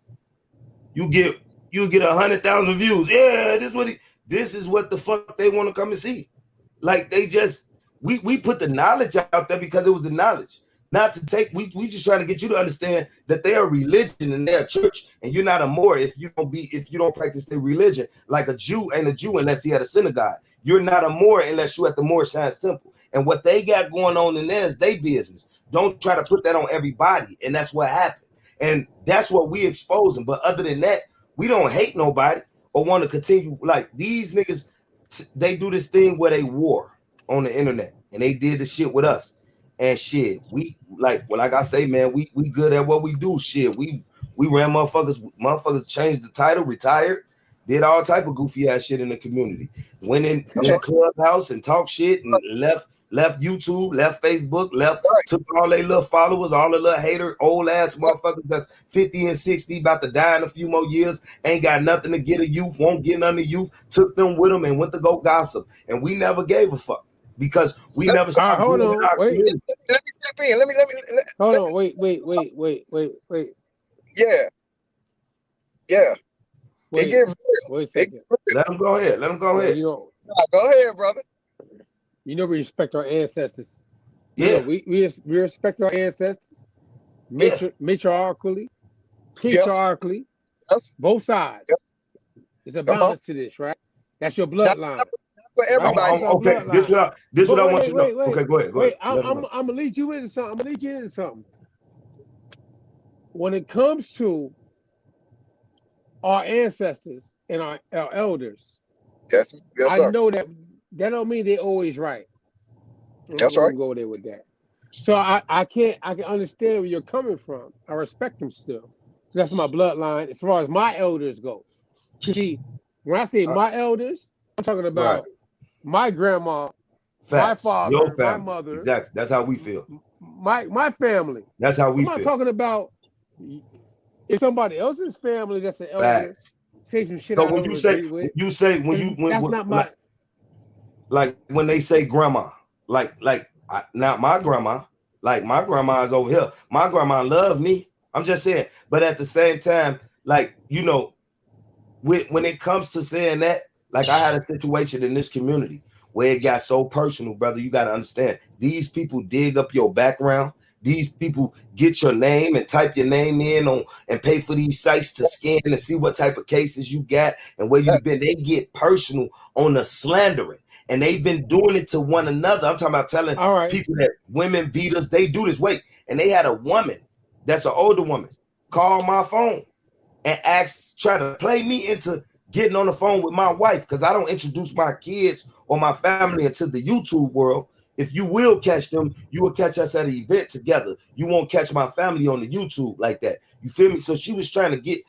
You get 100,000 views. Yeah, this is what the fuck they want to come and see. Like, they just we put the knowledge out there because it was the knowledge. Not to take, we just trying to get you to understand that they are religion and they're a church, and you're not a Moor if you don't practice their religion. Like, a Jew ain't a Jew unless he had a synagogue. You're not a Moor unless you at the Moor Science Temple. And what they got going on in there is their business. Don't try to put that on everybody. And that's what happened. And that's what we exposing. But other than that, we don't hate nobody or want to continue. Like, these niggas, they do this thing where they war on the internet, and they did the shit with us. And shit, we like I say, man, we good at what we do. Shit, we ran motherfuckers changed the title, retired, did all type of goofy ass shit in the community. Went in Clubhouse and talk shit and left YouTube, left Facebook, took all they little followers, all the little hater, old ass motherfuckers that's 50 and 60, about to die in a few more years, ain't got nothing to get a youth, won't get none of youth, took them with them and went to go gossip. And we never gave a fuck because we never stopped. Hold on, wait. Let me step in. Let me. Hold on, wait. Yeah. Wait a second. Let them go ahead. Go ahead, brother. We respect our ancestors. Yeah. We respect our ancestors. Matriarchally, patriarchally, both sides. It's a balance to this, right? That's your bloodline. For everybody. Okay, this what I want you to know. Okay, go ahead. I'm gonna lead you into something. When it comes to our ancestors and our elders, yes, I know that don't mean they're always right. That's right. Go there with that. So I can understand where you're coming from. I respect them still. That's my bloodline as far as my elders go. See, when I say my elders, I'm talking about my grandma, my father, your family, my mother. Exactly. That's how we feel. My family. That's how we feel. I'm not talking about if somebody else's family that's an elder say some shit. So when they say grandma, not my grandma, like my grandma is over here. My grandma loved me. I'm just saying. But at the same time, like, you know, when it comes to saying that, like I had a situation in this community where it got so personal, brother. You got to understand, these people dig up your background. These people get your name and type your name in on and pay for these sites to scan and see what type of cases you got and where you've been. They get personal on the slandering, and they've been doing it to one another. I'm talking about telling people that women beat us. They do this. Wait, and they had a woman that's an older woman call my phone and try to play me into getting on the phone with my wife, because I don't introduce my kids or my family into the YouTube world. If you will catch them, you will catch us at an event together. You won't catch my family on the YouTube like that. You feel me? So she was trying to get,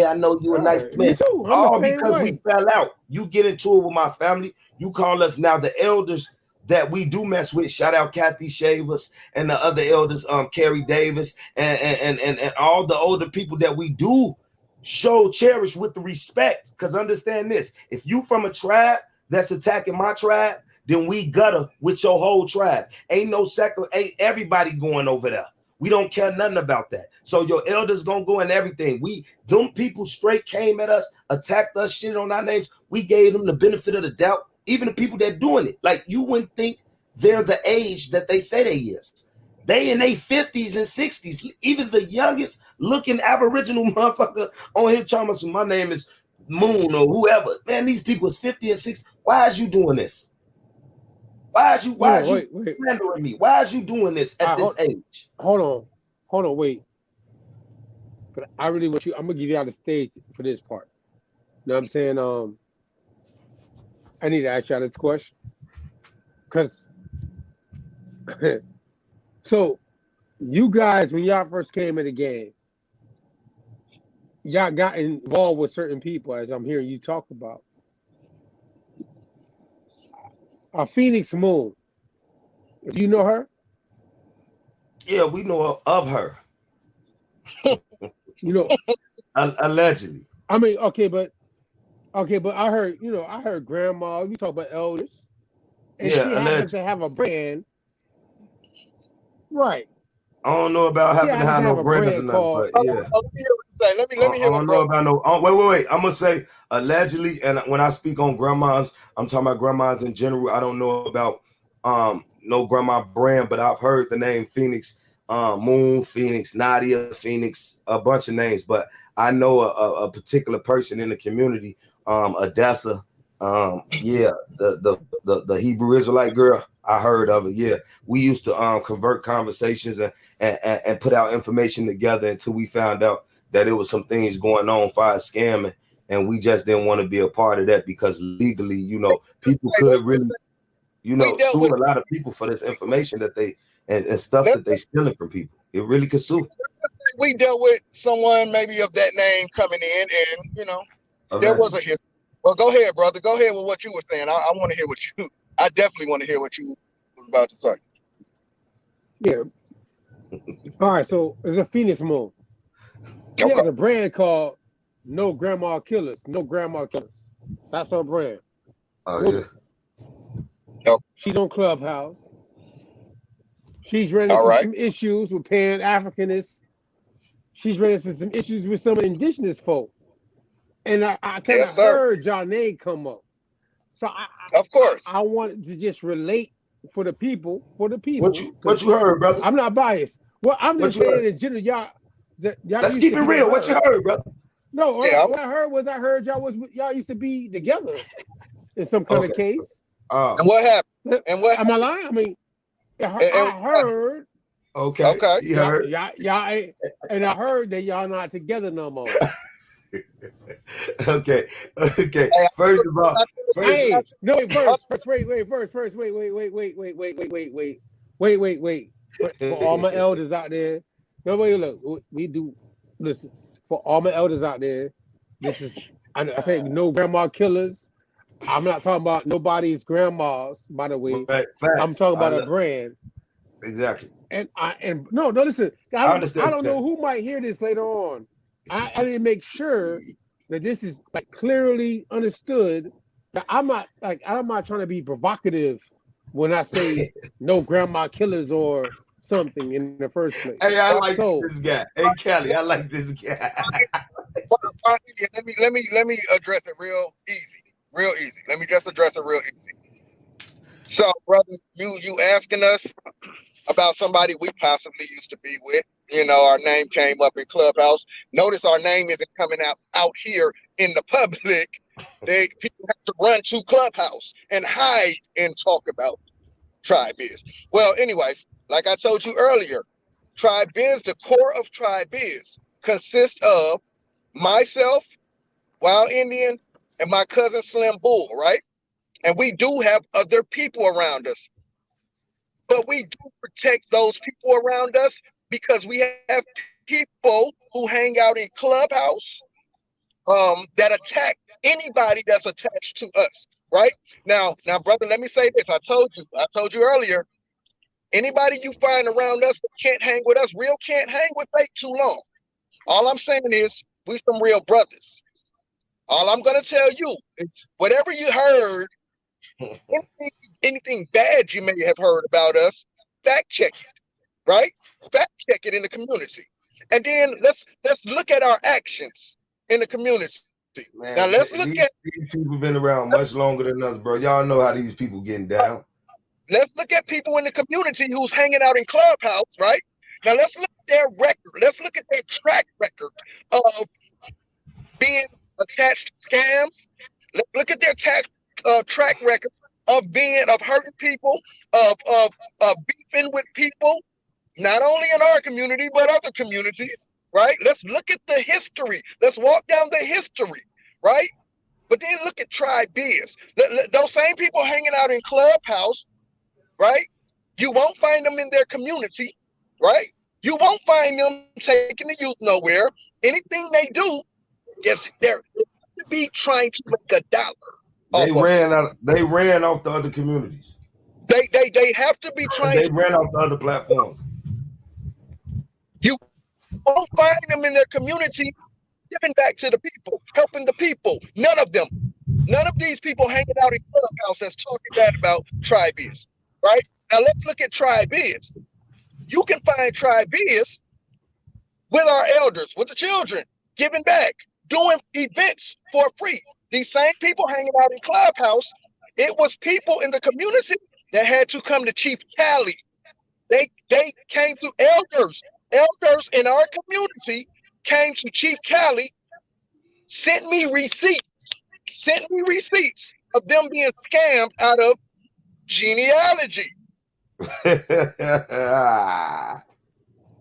I know you a nice man. Me too. All because we fell out. You get into it with my family. You call us now the elders that we do mess with. Shout out Kathy Shavers and the other elders, Carrie Davis and all the older people that we do show cherish with the respect. Because understand this, if you from a tribe that's attacking my tribe, then we gutter with your whole tribe. Ain't everybody going over there. We don't care nothing about that. So your elders gonna go and everything. Them people straight came at us, attacked us, shit on our names. We gave them the benefit of the doubt. Even the people that doing it, like you wouldn't think they're the age that they say they is. They in their 50s and 60s. Even the youngest looking Aboriginal motherfucker on here talking about my name is Moon or whoever. Man, these people is 50 and 60. Why is you doing this? Why is you slandering me? Why is you doing this at this age? Hold on, wait. But I really want you, I'm gonna give you out the stage for this part. You know what I'm saying? I need to ask y'all this question. Because so you guys, when y'all first came in the game, y'all got involved with certain people, as I'm hearing you talk about. Phoenix Moon. Do you know her? Yeah, we know of her. You know, allegedly. I mean, but I heard grandma. You talk about elders, and she happens to have a brand, right? I don't know about having to have no brands or nothing, but yeah. Let me hear. I don't know about no. Wait. I'm gonna say allegedly, and when I speak on grandmas, I'm talking about grandmas in general. I don't know about no grandma brand, but I've heard the name Phoenix, Moon Phoenix, Nadia Phoenix, a bunch of names. But I know a particular person in the community, Odessa. The Hebrew Israelite girl. I heard of it. Yeah, we used to convert conversations and put out information together until we found out that there was some things going on for scamming, and we just didn't want to be a part of that because legally, people could really, sue a lot of people for this information that they and stuff that they stealing from people. It really could sue. We dealt with someone maybe of that name coming in, and there was a history. Well, go ahead, brother. Go ahead with what you were saying. I want to hear I definitely want to hear what you was about to say. Yeah. All right. So there's a Phoenix Moon. She has a brand called No Grandma Killers. No Grandma Killers. That's her brand. Oh, yeah. She's on Clubhouse. She's running into some issues with Pan-Africanists. She's running into some issues with some indigenous folk. And I kind of heard your name come up. So of course, I wanted to just relate for the people. What you heard, brother? I'm not biased. Well, I'm just saying in general, y'all let's keep it real. What you heard, brother? No, what I heard y'all used to be together in some kind of case. And what happened? Am I lying? I mean, I heard. Okay. You heard. Y'all, and I heard that y'all not together no more. Okay. First of all, wait. For all my elders out there, nobody look. Listen. For all my elders out there, this is. I say no grandma killers. I'm not talking about nobody's grandmas, by the way. Right. I'm talking about a brand. Exactly. And no, listen. I don't know who might hear this later on. I didn't make sure that this is like clearly understood. That I'm not trying to be provocative when I say no grandma killers or something in the first place. Hey, I like So this guy. Hey, Cali, I like this guy. Let me address it real easy. Real easy. Let me just address it real easy. So, brother, you asking us about somebody we possibly used to be with. You know, our name came up in Clubhouse. Notice our name isn't coming out here in the public. People have to run to Clubhouse and hide and talk about TribeBiz. Well, anyways, like I told you earlier, TribeBiz, the core of TribeBiz consists of myself, Wild Indian, and my cousin Slim Bull, right? And we do have other people around us. But we do protect those people around us because we have people who hang out in Clubhouse that attack anybody that's attached to us, right? Now, brother, let me say this. I told you earlier, anybody you find around us that can't hang with us, real can't hang with fake too long. All I'm saying is we some real brothers. All I'm going to tell you is whatever you heard, anything bad you may have heard about us, fact check it, right? Fact check it in the community. And then let's look at our actions in the community. Man, now let's look at these people been around much longer than us, bro. Y'all know how these people getting down. let's look at people in the community who's hanging out in Clubhouse, right? Now let's look at their record. Let's look at their track record of being attached to scams. Let's look at their track record of hurting people, of beefing with people, not only in our community but other communities, right? Let's look at the history. Let's walk down the history, right? But then look at TribeBiz. Those same people hanging out in Clubhouse, right? You won't find them in their community, right? You won't find them taking the youth nowhere. Anything they do is they're to be trying to make a dollar. They ran off the other communities. They have to be trying. They ran off the other platforms. You won't find them in their community giving back to the people, helping the people. None of them. None of these people hanging out in Clubhouse that's talking bad about TribeBiz, right? Now let's look at TribeBiz. You can find TribeBiz with our elders, with the children, giving back, doing events for free. These same people hanging out in Clubhouse, it was people in the community that had to come to Chief Cali. They came to elders. Elders in our community came to Chief Cali, sent me receipts of them being scammed out of genealogy. All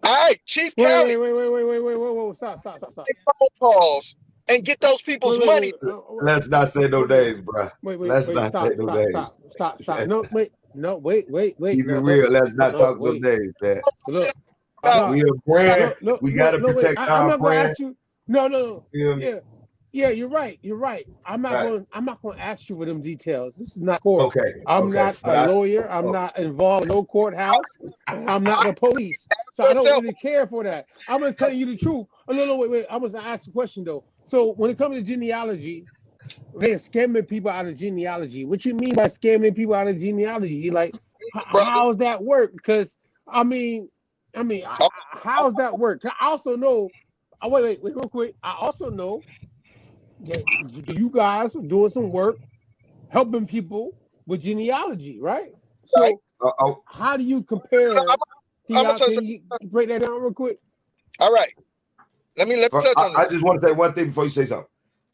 right, Chief Cali. Wait, stop. Take phone calls and get those people's money. Let's not say no days, bro. Let's not say no days. Stop. No, wait. Keep it real. Let's not talk no days, man. Look, we a brand. We gotta protect our brand. No. Yeah, you're right. I'm not going to ask you for them details. This is not court. Okay. I'm not a lawyer. I'm not involved in no courthouse. I'm not the police. So I don't really care for that. I'm going to tell you the truth. Oh, no, wait. I'm going to ask a question though. So when it comes to genealogy, they're scamming people out of genealogy. What you mean by scamming people out of genealogy? Like, how does that work? Because I mean, how does that work? I also know. Wait, real quick. I also know that you guys are doing some work helping people with genealogy, right? So how do you compare? Can you break that down real quick? All right. Let me touch on I just want to say one thing before you say something.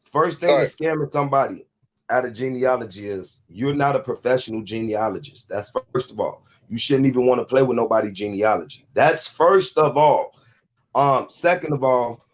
First thing is scamming somebody out of genealogy is you're not a professional genealogist. That's first of all. You shouldn't even want to play with nobody's genealogy. That's first of all. Second of all,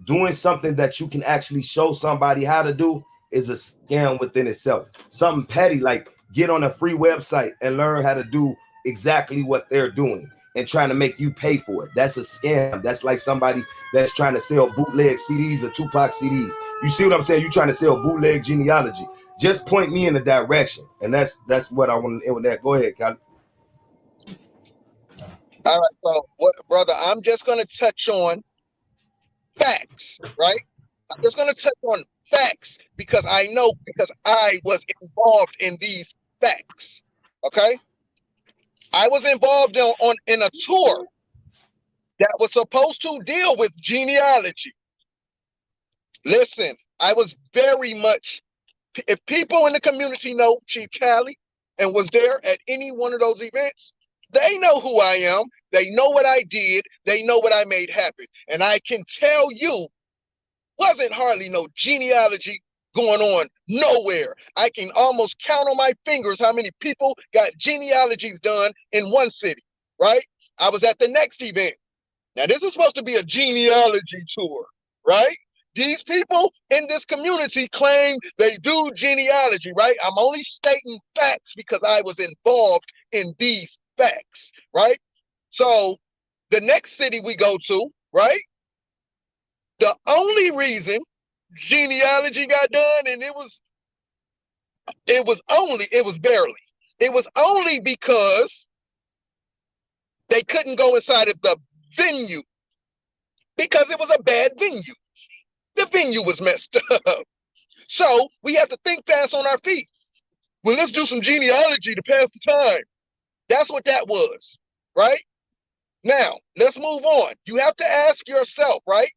doing something that you can actually show somebody how to do is a scam within itself. Something petty like get on a free website and learn how to do exactly what they're doing and trying to make you pay for it. That's a scam. That's like somebody that's trying to sell bootleg CDs or Tupac CDs. You see what I'm saying? You're trying to sell bootleg genealogy. Just point me in the direction. And that's what I want to end with that. Go ahead, Cali. All right, so brother, I'm just going to touch on facts, right? I'm just going to touch on facts because I was involved in these facts, okay? I was involved in a tour that was supposed to deal with genealogy. Listen, I was very much, if people in the community know Chief Cali and was there at any one of those events, they know who I am. They know what I did. They know what I made happen. And I can tell you, wasn't hardly no genealogy going on nowhere. I can almost count on my fingers how many people got genealogies done in one city, right? I was at the next event. Now, this is supposed to be a genealogy tour, right? These people in this community claim they do genealogy, right? I'm only stating facts because I was involved in these facts, right? So the next city we go to, right? The only reason genealogy got done, and it was only because they couldn't go inside of the venue because it was a bad venue. The venue was messed up. So we have to think fast on our feet. Well, let's do some genealogy to pass the time. That's what that was, right? Now, let's move on. You have to ask yourself, right?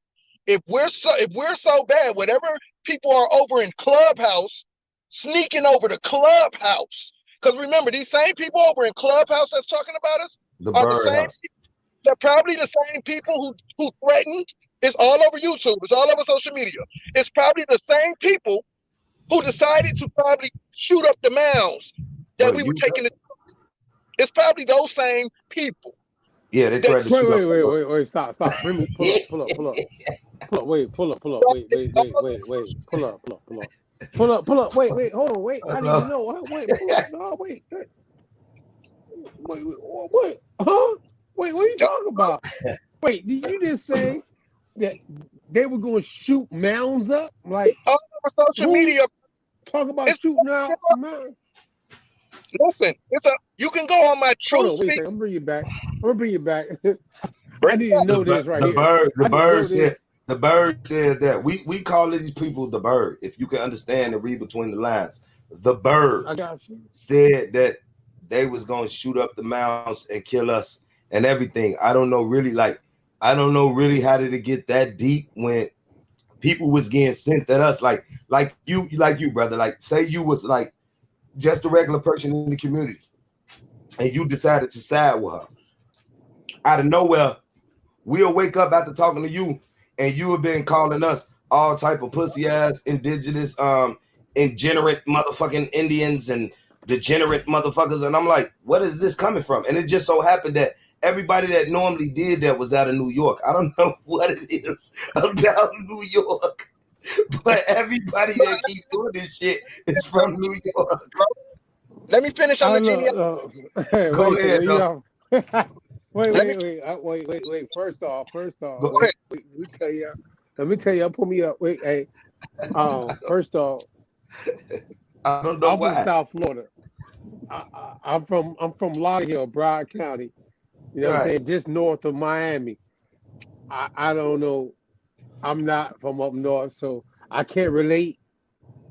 If we're so bad, whatever people are over in Clubhouse, sneaking over to Clubhouse, because remember, these same people over in Clubhouse that's talking about us are the same. They're probably the same people who threatened. It's all over YouTube. It's all over social media. It's probably the same people who decided to probably shoot up the mounds that we were taking. It's probably those same people. Yeah, they tried to shoot up. Wait, stop. Bring me, pull up. Pull up, pull up, wait, pull up. Wait, hold on, wait. I didn't even know. Wait, pull up. No, wait. Wait, huh? Wait, what are you talking about? Wait, did you just say that they were going to shoot mounds up? Like, it's all over social media. Talk about shooting out mounds. Listen, you can go on my truth. Wait a second, I'm bring you back. I didn't know this right here. The bird said that we call these people the bird. If you can understand and read between the lines, the bird said that they was gonna shoot up the mounds and kill us and everything. I don't know really how did it get that deep when people was getting sent at us like you brother. Like say you was like just a regular person in the community and you decided to side with her. Out of nowhere, we'll wake up after talking to you and you have been calling us all type of pussy ass, indigenous, degenerate motherfucking Indians and degenerate motherfuckers. And I'm like, what is this coming from? And it just so happened that everybody that normally did that was out of New York. I don't know what it is about New York, but everybody that keeps doing this shit is from New York. Let me finish on the genealogy. Go ahead. Wait. First off. Let me tell you. Pull me up. Wait, hey. First off, I don't know why. I'm from South Florida. I'm from Lauderhill, Broward County. You know what I'm saying? Just north of Miami. I don't know. I'm not from up north, so I can't relate.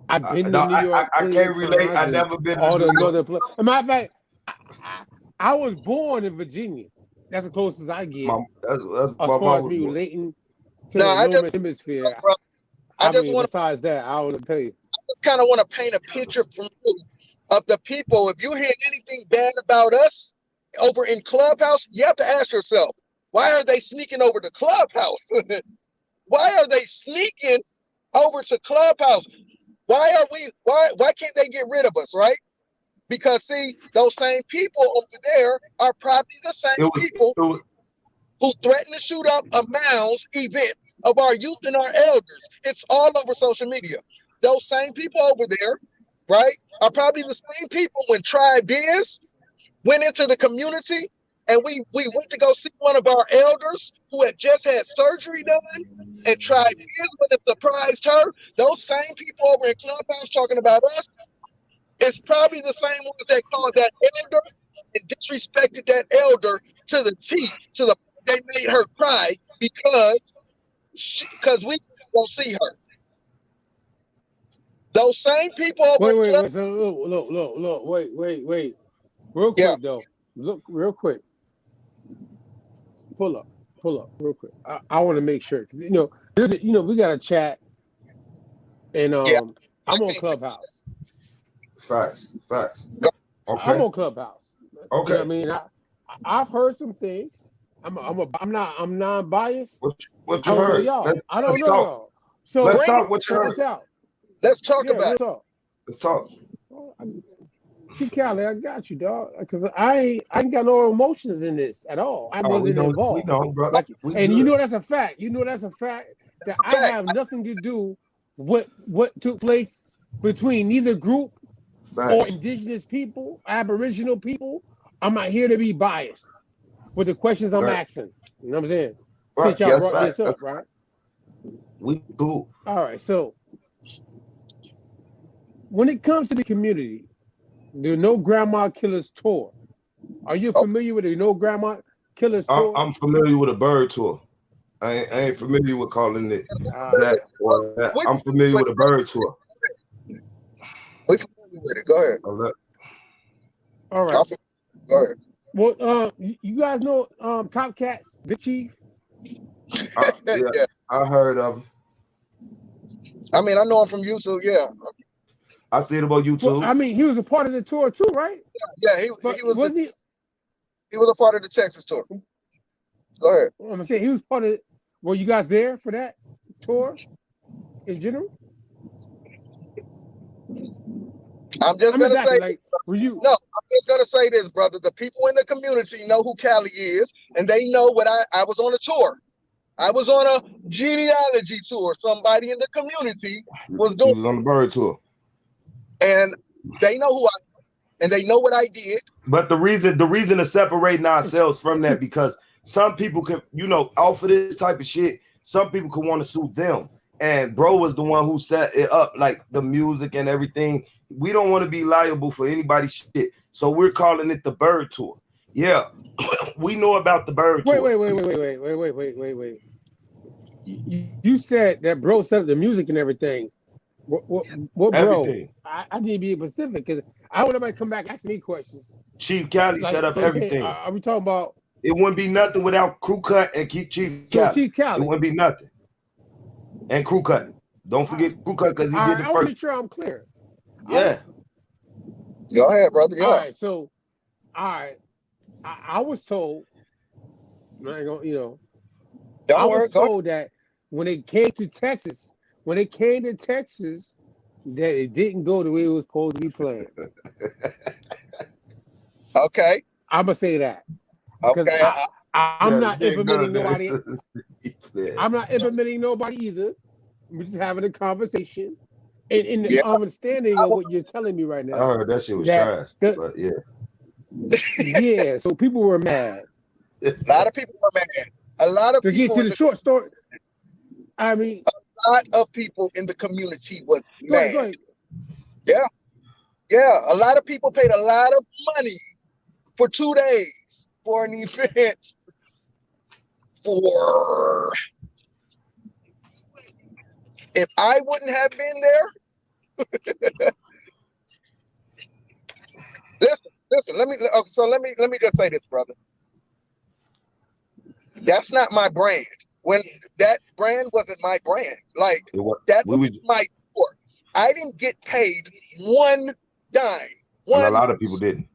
I've been to New York. I can't relate. I've never been to New York. As a matter of fact, I was born in Virginia. That's the closest I get. As far as me relating to the Northern Hemisphere. Besides that, I don't know to tell you. I just kind of want to paint a picture from you of the people. If you hear anything bad about us over in Clubhouse, you have to ask yourself, why are they sneaking over to Clubhouse? Why are they sneaking over to Clubhouse? Why can't they get rid of us, right? Because see, those same people over there are probably the same people who threaten to shoot up a Mounds event of our youth and our elders. It's all over social media. Those same people over there, right, are probably the same people when TribeBiz went into the community and we went to go see one of our elders who had just had surgery done, and TribeBiz went and surprised her. Those same people over in Clubhouse talking about us, it's probably the same ones that called that elder and disrespected that elder to the T, to the they made her cry because we won't see her. Those same people over Wait. So look. Wait. Real quick though. look real quick. Pull up real quick. I want to make sure. We got a chat, and Yeah, I'm I on can't see. Clubhouse. Facts. I'm Okay. on Clubhouse. You know what I Okay. mean? I've heard some things. I'm non-biased. What I you don't know heard? y'all. I don't Let's know talk. y'all. So Let's Bring it. talk. What you check this heard? out. Let's talk Yeah, about real it. talk. Let's talk. Chief Cali, I got you, dog. Because I ain't got no emotions in this at all. I Oh, we wasn't don't. We involved. don't, bro. Like, We and you good. know that's a fact. You know that's a fact that That's a I fact. have nothing to do with what took place between neither group or Facts. indigenous people, Aboriginal people. I'm not here to be biased with the questions I'm Right. asking. You know what I'm saying? Right. Since y'all Yes, brought facts. this up, right? We cool. All right. So when it comes to the community, the No Grandma Killers tour. Are you Oh, familiar with the No Grandma Killers tour? I'm familiar with a bird tour. I ain't familiar with calling it that or that. we I'm familiar with a bird tour. we familiar with it. Go ahead. All right. Go ahead. Well, you guys know Top Cats, Big Chief. Yeah, Yeah. I heard of him. I mean, I know him from YouTube. Yeah. I see it about Well, YouTube. I mean, he was a part of the tour too, right? Yeah. He But was wasn't he was a part of the Texas tour. Go ahead. I'm gonna say he was part of. Were you guys there for that tour in general? I'm just I'm gonna just say asking, like, were you? no. I'm just gonna say this, brother. The people in the community know who Cali is, and they know what I was on a tour. I was on a genealogy tour. Somebody in the community was He doing, was on the bird tour. and they know who I am, and they know what I did. But the reason to separating ourselves from that, because some people can, off of this type of shit, some people could want to suit them. And bro was the one who set it up, like the music and everything. We don't want to be liable for anybody's shit. So we're calling it the bird tour. Yeah. We know about the bird tour. Wait. You said that bro set up the music and everything. What bro? Everything. I need to be specific because I don't want nobody to come back asking me questions. Chief Cali Like, set up so I'm saying, everything. are we talking about? It wouldn't be nothing without Crew Cut and Chief So Cali. Chief It Cali. wouldn't be nothing. And Crew Cut. Don't forget Crew Cut because he did the I want to first. make sure I'm clear. Yeah. Go ahead, brother. Yeah. All right. So, all right. I was told. I ain't gonna, Don't I worry. was told that when it came to Texas, that it didn't go the way it was supposed to be planned. Okay. I'm gonna say that because Okay. I'm not Yeah, implementing good, nobody. Yeah. I'm not implementing nobody either. We're just having a conversation and in the Yeah. understanding of what you're telling me right now. I heard that shit was That trash. But yeah. yeah, so people were mad. A lot of people were mad. A lot of To get people to in the short story, I mean, a lot of people in the community was go mad. ahead. Yeah. A lot of people paid a lot of money for 2 days for an event. For if I wouldn't have been there, listen. Let me just say this, brother. That's not my brand. When that brand wasn't my brand, like that was my tour. I didn't get paid one dime. And a lot of people didn't.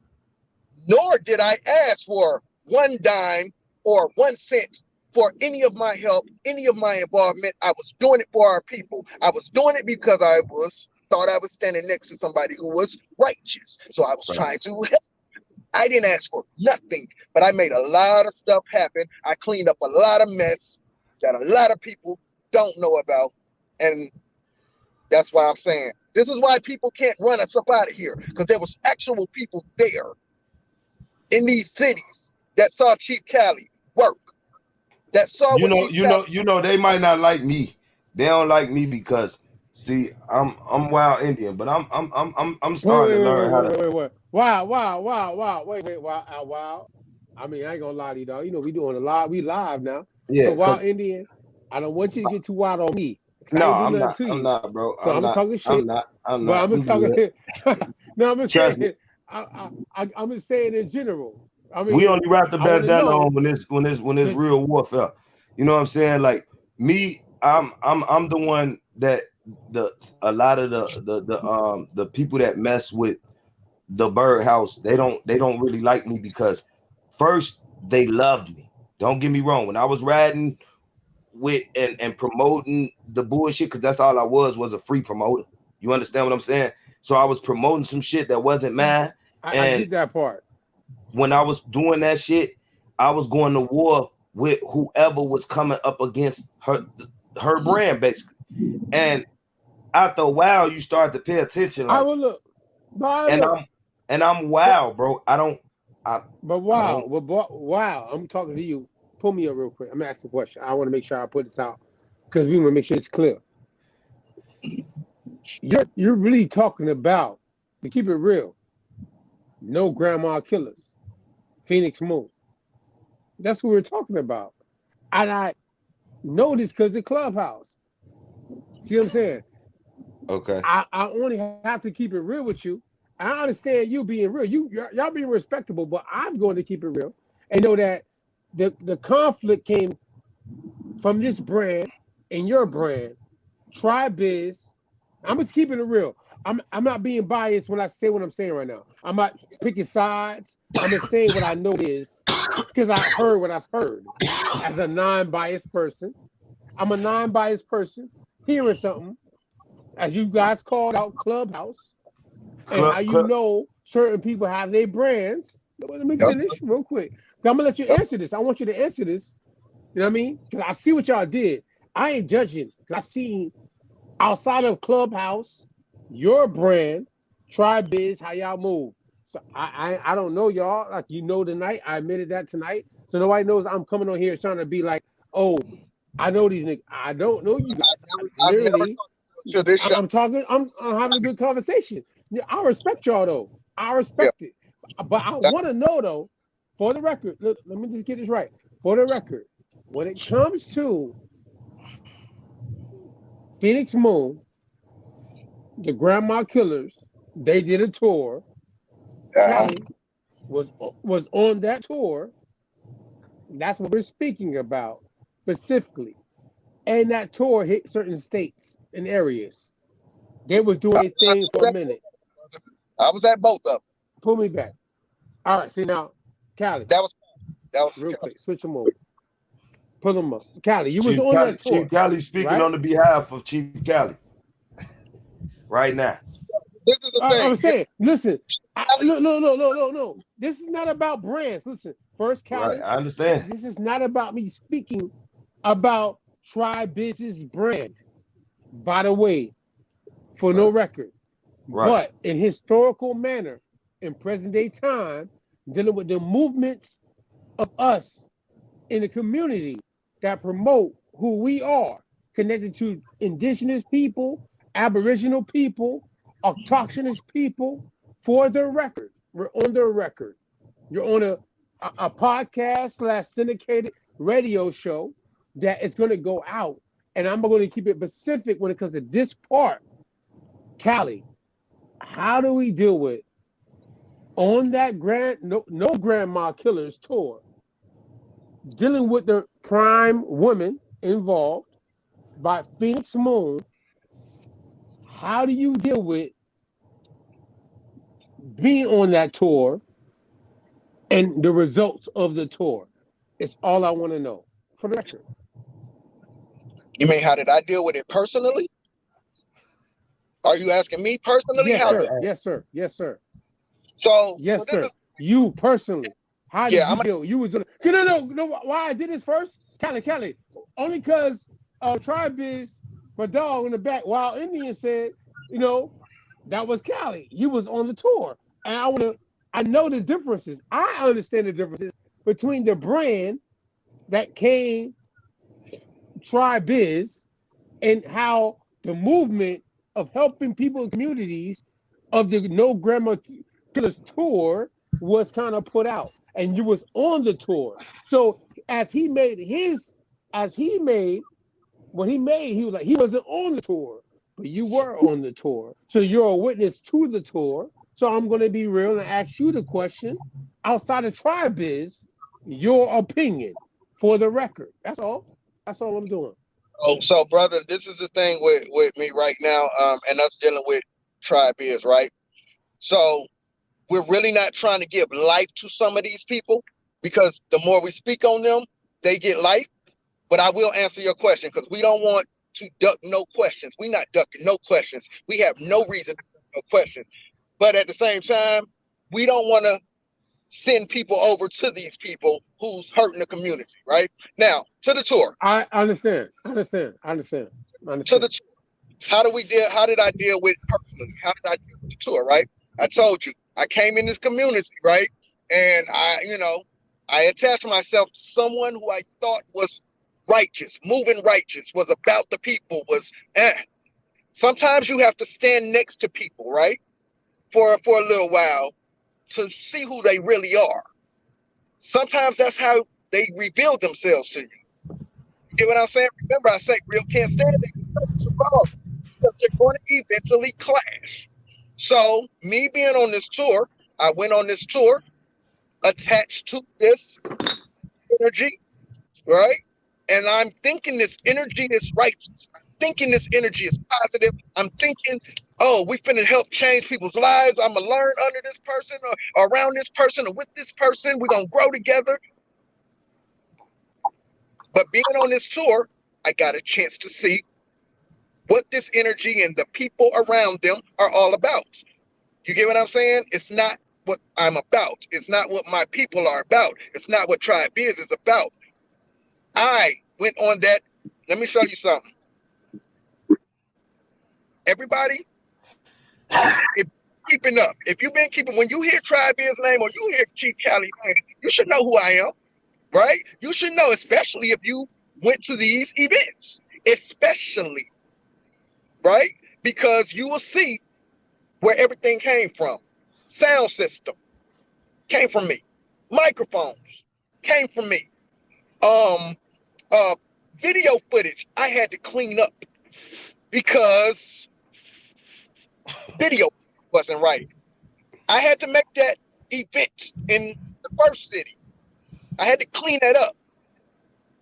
Nor did I ask for one dime or 1 cent for any of my help, any of my involvement. I was doing it for our people. I was doing it because I thought I was standing next to somebody who was righteous. So I was trying to help. I didn't ask for nothing, but I made a lot of stuff happen. I cleaned up a lot of mess that a lot of people don't know about. And that's why I'm saying this is why people can't run us up out of here, because there was actual people there in these cities that saw Chief Cali work. That saw they might not like me. They don't like me because see, I'm wild Indian, but I'm starting to learn how to. Wait. Wow. Wait. Wow. I mean, I ain't gonna lie to you, dog. We doing a lot. We live now. Yeah. So Wild Indian, I don't want you to get too wild on me. No, I'm not. I'm not, bro. So I'm talking shit. I'm not. But I'm just talking. No, I'm just Trust saying. I'm just saying in general. I mean, We only wrap the I want to bandana know on when it's because real warfare. You know what I'm saying? Like me, I'm the one that a lot of the people that mess with the birdhouse, they don't really like me because first they loved me. Don't get me wrong. When I was riding with and promoting the bullshit, because that's all I was a free promoter. You understand what I'm saying? So I was promoting some shit that wasn't mine. I And get that part. when I was doing that shit, I was going to war with whoever was coming up against her brand, basically. And after a while, you start to pay attention, I like, will look. But and look. I'm wow, bro. I don't. Wow. I'm talking to you. Pull me up real quick. I'm gonna ask a question. I want to make sure I put this out because we want to make sure it's clear. You're really talking about, to keep it real, no grandma killers, Phoenix Moon. That's what we're talking about. And I know this because the clubhouse. See what I'm saying? Okay. I only have to keep it real with you. I understand you being real. Y'all being respectable, but I'm going to keep it real and know that the conflict came from this brand and your brand, TribeBiz. I'm just keeping it real. I'm not being biased when I say what I'm saying right now. I'm not picking sides. I'm just saying what I know is because I heard what I've heard as a non-biased person. I'm a non-biased person hearing something as you guys called out Clubhouse and how you Club. know certain people have their brands. Let me That's finish real quick. I'm gonna let you answer this. I want you to answer this. You know what I mean? Because I see what y'all did. I ain't judging because I seen outside of Clubhouse, your brand, TribeBiz, how y'all move. So I don't know y'all like you know tonight. I admitted that tonight. So nobody knows I'm coming on here trying to be like, oh, I know these niggas. I don't know you guys. I've never Literally, talked to this show. I'm talking. I'm having a good conversation. Yeah, I respect y'all though. I Yeah, respect it. But I that, want to know though, for the record. Look, let me just get this right. For the record, when it comes to Phoenix Moon, the Grandma Killers, they did a tour. uh, Cali was on that tour. That's what we're speaking about specifically. And that tour hit certain states and areas. They was doing a thing for a minute. I was at both of them. Pull me back. All right, see now, Cali, That was real quick, switch them over. Pull them up. Cali, you was Chief on Cali, that Chief tour, Cali speaking right? on the behalf of Chief Cali right now. this is the thing. I'm Yeah, saying, listen, Cali, no. This is not about brands. Listen, first, Right. Cali, I understand. this is not about me speaking about TribeBiz's brand, by the way, for no Right. record. Right. But in historical manner, in present day time, dealing with the movements of us in the community that promote who we are, connected to indigenous people, aboriginal people, autochthonous people. For the record, we're on the record. You're on a podcast slash syndicated radio show that is going to go out, and I'm going to keep it specific when it comes to this part. Cali, how do we deal with on that no grandma killers tour, dealing with the prime women involved by Phoenix Moon? How do you deal with being on that tour and the results of the tour? It's all I want to know for the record. you mean how did I deal with it personally? Are you asking me personally? Yes, How sir. did Right. Yes, sir. Yes, sir. so Yes, this sir. is You personally, how did yeah, you deal? You was on. No. Why I did this first, Cali. Only because TribeBiz, my dog in the back, Wild Indian said, that was Cali. You was on the tour, and I know the differences. I understand the differences between the brand that came TribeBiz and how the movement of helping people in communities of the No Grandma Killers tour was kind of put out, and you was on the tour. So as he made what he made, he was like he wasn't on the tour, but you were on the tour. So you're a witness to the tour. So I'm going to be real and ask you the question outside of TribeBiz, your opinion for the record. That's all. That's all I'm doing. Oh, so brother, this is the thing with me right now, and us dealing with TribeBiz, right? So we're really not trying to give life to some of these people because the more we speak on them, they get life. But I will answer your question because we don't want to duck no questions. We're not ducking no questions. We have no reason to duck no questions. But at the same time, we don't want to send people over to these people who's hurting the community, right? Now, to the tour. I understand. To the tour. How did I deal with personally? How did I deal with the tour, right? I told you, I came in this community, right? And I attached myself to someone who I thought was righteous, moving righteous, was about the people, Sometimes you have to stand next to people, right? For a little while to see who they really are. Sometimes that's how they reveal themselves to you. You get what I'm saying? Remember, I say real can't stand it because they're going to eventually clash. So me being on this tour, I went on this tour attached to this energy, right? And I'm thinking this energy is righteous. I'm thinking this energy is positive. I'm thinking, oh, we finna help change people's lives. I'm gonna learn under this person or around this person or with this person. We're gonna grow together. But being on this tour, I got a chance to see what this energy and the people around them are all about. You get what I'm saying? It's not what I'm about. It's not what my people are about. It's not what TribeBiz is about. I went on that. Let me show you something. Everybody, if keeping up, if you've been keeping, when you hear TribeBiz name or you hear Chief Cali name, you should know who I am, right? You should know, especially if you went to these events, especially, right? Because you will see where everything came from. Sound system came from me. Microphones came from me. Video footage I had to clean up because video wasn't right. I had to make that event in the first city. I had to clean that up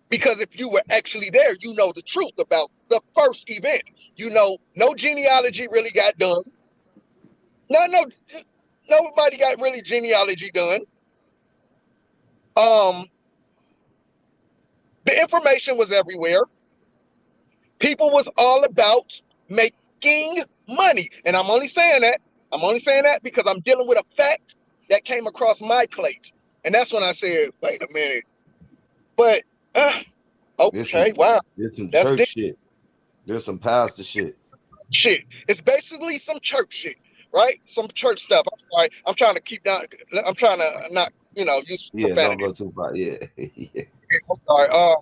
because if you were actually there, you know the truth about the first event. You know, no genealogy really got done. Nobody got really genealogy done. The information was everywhere. People was all about making money. And I'm only saying that because I'm dealing with a fact that came across my plate. And that's when I said, wait a minute. But, okay, wow. There's some church shit. There's some pastor shit. It's basically some church shit, right? Some church stuff. I'm sorry. I'm trying to keep down. I'm trying to not, use profanity. Don't go too far. Yeah. Yeah. I'm sorry. Wait.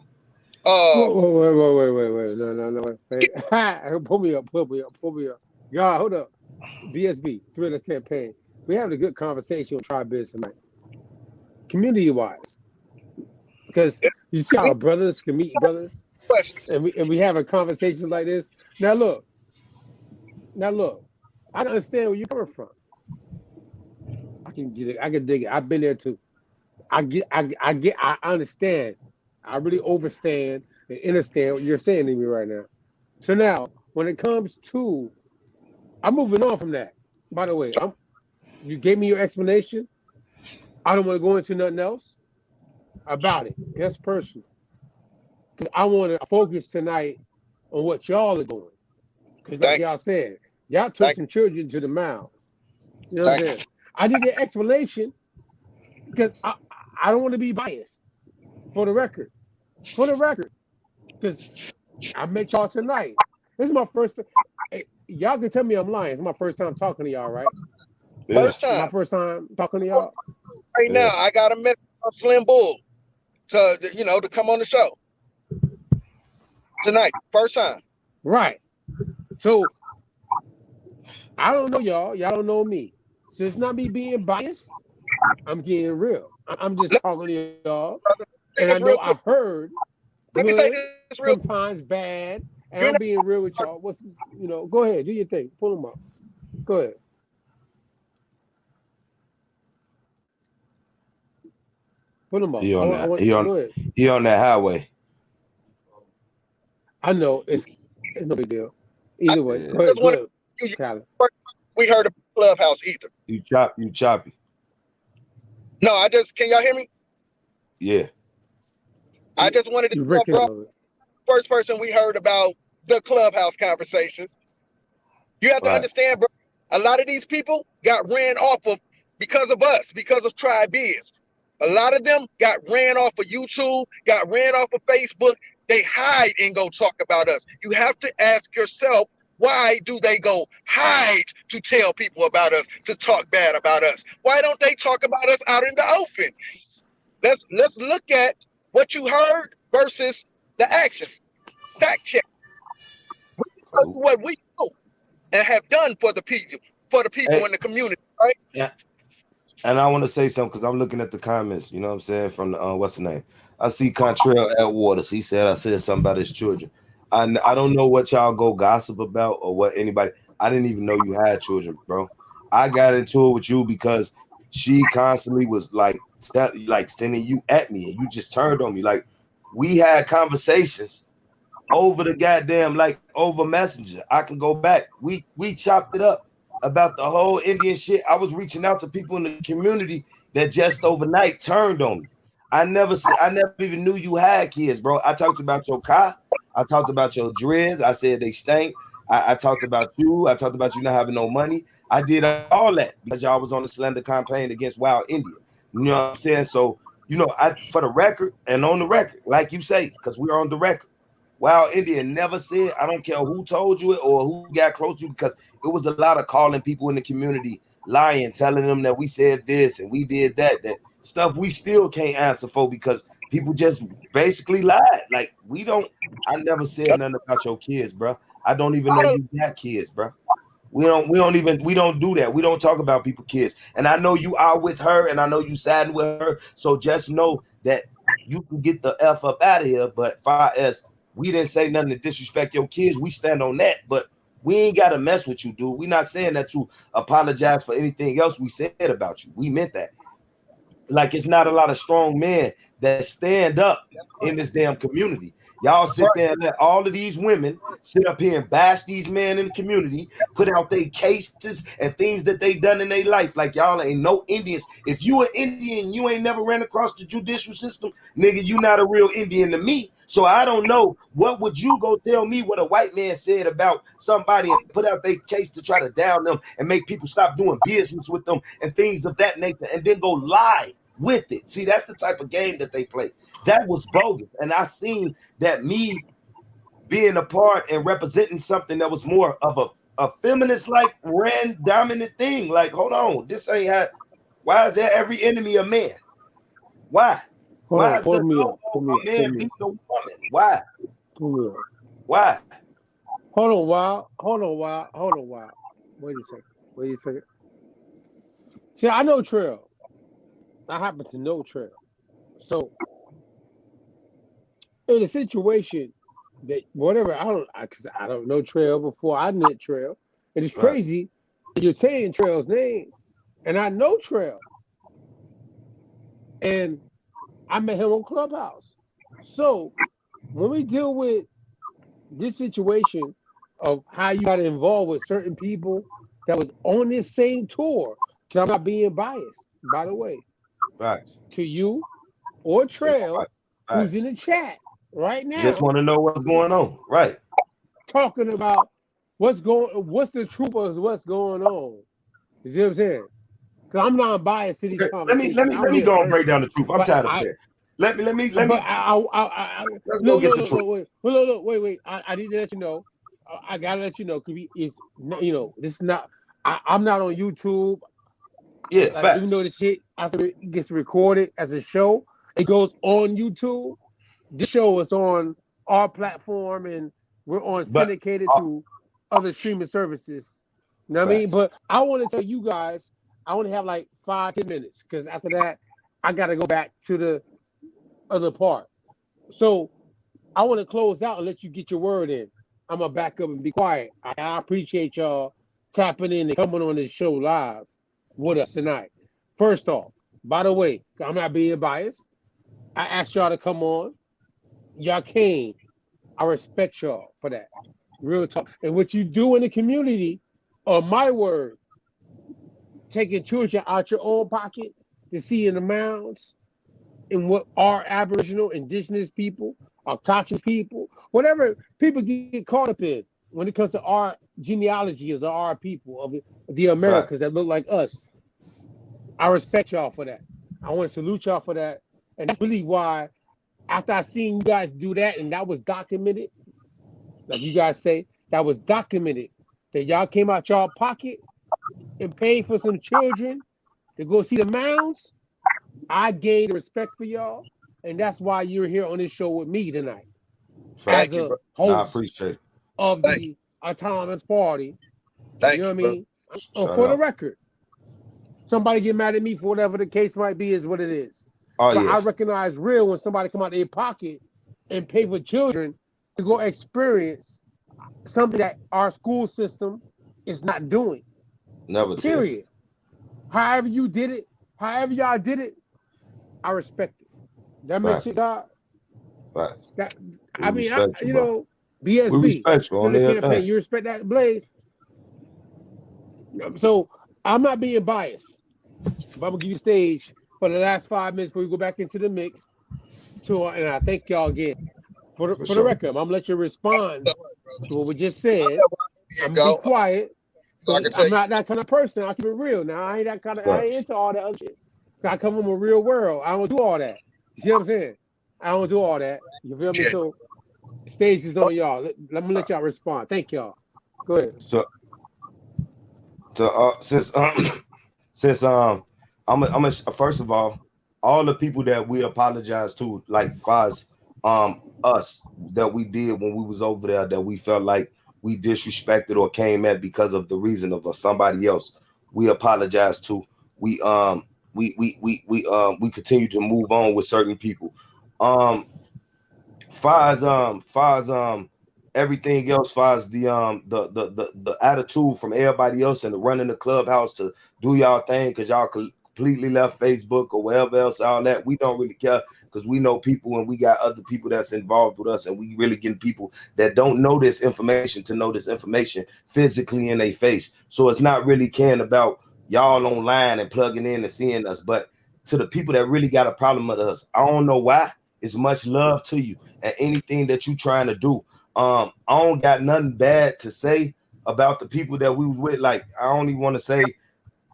No. Wait. Pull me up. God, hold up. BSB, Thriller Campaign. We having a good conversation on TribeBiz tonight. Community-wise. Because you see how brothers can meet brothers. And we have a conversation like this. Now look. I understand where you're coming from. I can dig it. I've been there too. I understand. I really understand and understand what you're saying to me right now. So now, when it comes to, I'm moving on from that. By the way, you gave me your explanation. I don't want to go into nothing else about it. That's personal. Because I want to focus tonight on what y'all are doing. Because like y'all said, y'all took some children to the mound. You know what I'm saying? I need the explanation because I don't want to be biased. For the record. Because I met y'all tonight. This is my first. Hey, y'all can tell me I'm lying. It's my first time talking to y'all, right? First time. My first time talking to y'all. Right now, I got a message from Slim Bull to come on the show tonight. First time. Right. So I don't know y'all. Y'all don't know me. So it's not me being biased. I'm getting real. I'm just talking to y'all. And I know I heard good, sometimes bad, and I'm being real with y'all. Go ahead, do your thing. Pull them up. Go ahead. Put him up. He on that. Go ahead. He on that highway. I know it's no big deal. Either way, Yeah. go ahead. Go ahead, Cali. We heard of Clubhouse either. You choppy. No, can y'all hear me? Yeah. I just wanted to tell bro, first person we heard about the Clubhouse conversations. You have to understand, bro, a lot of these people got ran off of because of us, because of TribeBiz. A lot of them got ran off of YouTube, got ran off of Facebook. They hide and go talk about us. You have to ask yourself, why do they go hide to tell people about us, to talk bad about us? Why don't they talk about us out in the open? Let's look at what you heard versus the actions. Fact check. What we do and have done for the people in the community, right? Yeah. And I want to say something because I'm looking at the comments, you know what I'm saying, from the what's the name? I see Contrail at Waters. He said I said something about his children. I don't know what y'all go gossip about or what anybody. I didn't even know you had children, bro. I got into it with you because she constantly was like sending you at me and you just turned on me. Like we had conversations over the goddamn, like over Messenger. I can go back. We chopped it up about the whole Indian shit. I was reaching out to people in the community that just overnight turned on me. I never even knew you had kids, bro. I talked about your car. I talked about your dreads. I said they stank. I talked about you. I talked about you not having no money. I did all that because y'all was on the Slender campaign against Wild India. You know what I'm saying? So, you know, for the record and on the record, like you say, because we're on the record, Wild India never said, I don't care who told you it or who got close to you, because it was a lot of calling people in the community, lying, telling them that we said this and we did that stuff we still can't answer for because people just basically lied. Like I never said nothing about your kids, bro. I don't even know you got kids, bro. We don't do that. We don't talk about people's kids. And I know you are with her and I know you siding with her. So just know that you can get the F up out of here. But far as we didn't say nothing to disrespect your kids, we stand on that. But we ain't got to mess with you, dude. We're not saying that to apologize for anything else we said about you. We meant that. Like it's not a lot of strong men that stand up in this damn community. Y'all sit there and let all of these women sit up here and bash these men in the community, put out their cases and things that they done in their life. Like y'all ain't no Indians. If you an Indian, you ain't never ran across the judicial system, nigga, you not a real Indian to me. So I don't know, what would you go tell me what a white man said about somebody and put out their case to try to down them and make people stop doing business with them and things of that nature and then go lie with it. See, that's the type of game that they play. That was bogus. And I seen that me being a part and representing something that was more of a feminist, like ran dominant thing. Like, hold on, this ain't how. Why is there every enemy a man? Why? Why is there no man being a woman? Why? Why? Hold on a while. Wait a second. See, I know Trail. I happen to know Trail. So in a situation that whatever, I don't know Trail before I met Trail. And it's crazy that you're saying Trail's name. And I know Trail. And I met him on Clubhouse. So when we deal with this situation of how you got involved with certain people that was on this same tour, because I'm not being biased, by the way, to you or Trail, who's in the chat right now. Just want to know what's going on, right? Talking about what's the truth of what's going on. You see what I'm saying? Because I'm not biased to these conversations. Let me go and break down the truth. I'm tired of that. Let me. Let's go get the truth. Wait. I need to let you know. I gotta let you know because this is not. I'm not on YouTube. Yeah, even though this shit after it gets recorded as a show, it goes on YouTube. This show is on our platform and we're syndicated through other streaming services. You know what I mean? But I want to tell you guys, I only have like 5-10 minutes because after that, I got to go back to the other part. So I want to close out and let you get your word in. I'm going to back up and be quiet. I appreciate y'all tapping in and coming on this show live with us tonight. First off, by the way, I'm not being biased. I asked y'all to come on. Y'all came. I respect y'all for that. Real talk. And what you do in the community, on my word, taking children out your own pocket to see in the mounds and what our Aboriginal, Indigenous people, our conscious people, whatever people get caught up in when it comes to our genealogy of our people, of the Fact. Americas that look like us. I respect y'all for that. I want to salute y'all for that. And that's really why, after I seen you guys do that and that was documented, like you guys say, that was documented, that y'all came out y'all pocket and paid for some children to go see the mounds, I gained respect for y'all. And that's why you're here on this show with me tonight Fact. as Thank you, a bro. I host appreciate it. of Thank you. the Autonomous Party. You Thank know what you, I bro. mean? Shout For the out. record, somebody get mad at me for whatever the case might be, is what it is. Oh But I yeah. recognize real when somebody come out of their pocket and pay for children to go experience something that our school system is not doing. Never tell. Period. However you did it, however y'all did it, I respect it. That makes Fact. it God. Fact. That We I mean, respect you, you bro. know, We BSB respect you in on the everything. campaign. You respect that, Blaze. So I'm not being biased, but I'm gonna give you the stage for the last 5 minutes before we go back into the mix. And I thank y'all again For for the sure. record. I'm gonna let you respond No, brother. to what we just I said. know where I'm you gonna be go, quiet so I because can tell I'm you. not that kind of person. I'll keep it real. Now I ain't that kind of. I Right. ain't into all that other shit. I come from a real world. I don't do all that. You see what I'm saying? I don't do all that. You feel me? Yeah. So stage is on y'all. Let me let y'all respond. Thank y'all. Go ahead. So since I'm a, first of all the people that we apologize to, like Foz, us that we did when we was over there, that we felt like we disrespected or came at because of the reason of somebody else, we apologize to. We we continue to move on with certain people. Foz everything else, Foz the attitude from everybody else and the running the clubhouse to do y'all thing because y'all completely left Facebook or wherever else, all that. We don't really care because we know people and we got other people that's involved with us, and we really getting people that don't know this information to know this information physically in their face. So it's not really caring about y'all online and plugging in and seeing us, but to the people that really got a problem with us, I don't know why. It's much love to you and anything that you trying to do. I don't got nothing bad to say about the people that we was with. Like, I don't even want to say,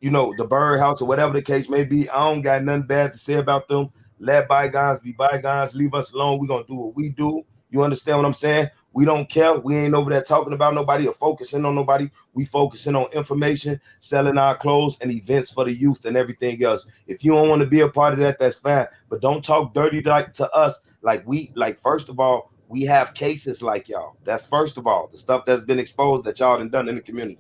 you know, the birdhouse or whatever the case may be. I don't got nothing bad to say about them. Let bygones be bygones. Leave us alone. We're gonna do what we do. You understand what I'm saying? We don't care. We ain't over there talking about nobody or focusing on nobody. We focusing on information, selling our clothes and events for the youth and everything else. If you don't want to be a part of that, that's fine. But don't talk dirty like to us. Like first of all, we have cases like y'all. That's first of all, the stuff that's been exposed that y'all done in the community.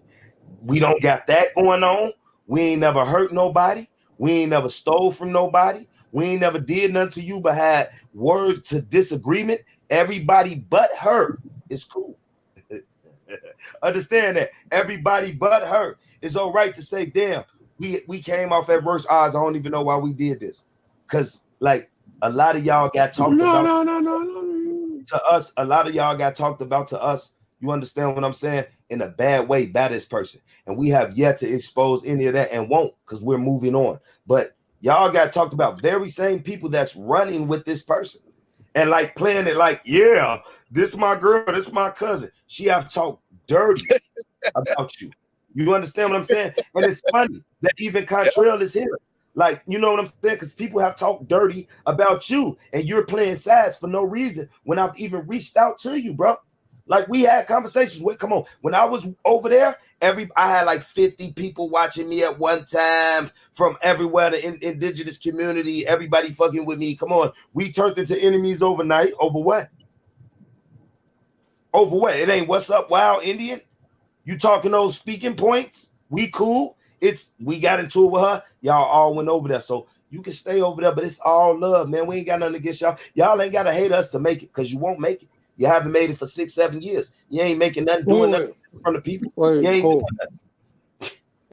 We don't got that going on. We ain't never hurt nobody. We ain't never stole from nobody. We ain't never did nothing to you but had words to disagreement. Everybody but her is cool. Understand that. Everybody but her is all right to say, damn, we came off at worse odds. I don't even know why we did this. Because, like, a lot of y'all got talked about No. to us. A lot of y'all got talked about to us. You understand what I'm saying? In a bad way, baddest person. And we have yet to expose any of that and won't because we're moving on. But y'all got talked about very same people that's running with this person and like playing it like, yeah, this my girl, this my cousin. She have talked dirty about you. You understand what I'm saying? And it's funny that even Contrail is here. Like, you know what I'm saying? Because people have talked dirty about you and you're playing sides for no reason when I've even reached out to you, bro. Like, we had conversations with, come on, when I was over there, I had like 50 people watching me at one time from everywhere, the indigenous community, everybody fucking with me. Come on, we turned into enemies overnight. Over what? Over what? It ain't what's up, wild Indian. You talking those speaking points? We cool. We got into it with her. Y'all all went over there. So you can stay over there, but it's all love, man. We ain't got nothing against y'all. Y'all ain't got to hate us to make it because you won't make it. You haven't made it for 6-7 years. You ain't making nothing, doing nothing from the people. You ain't doing nothing.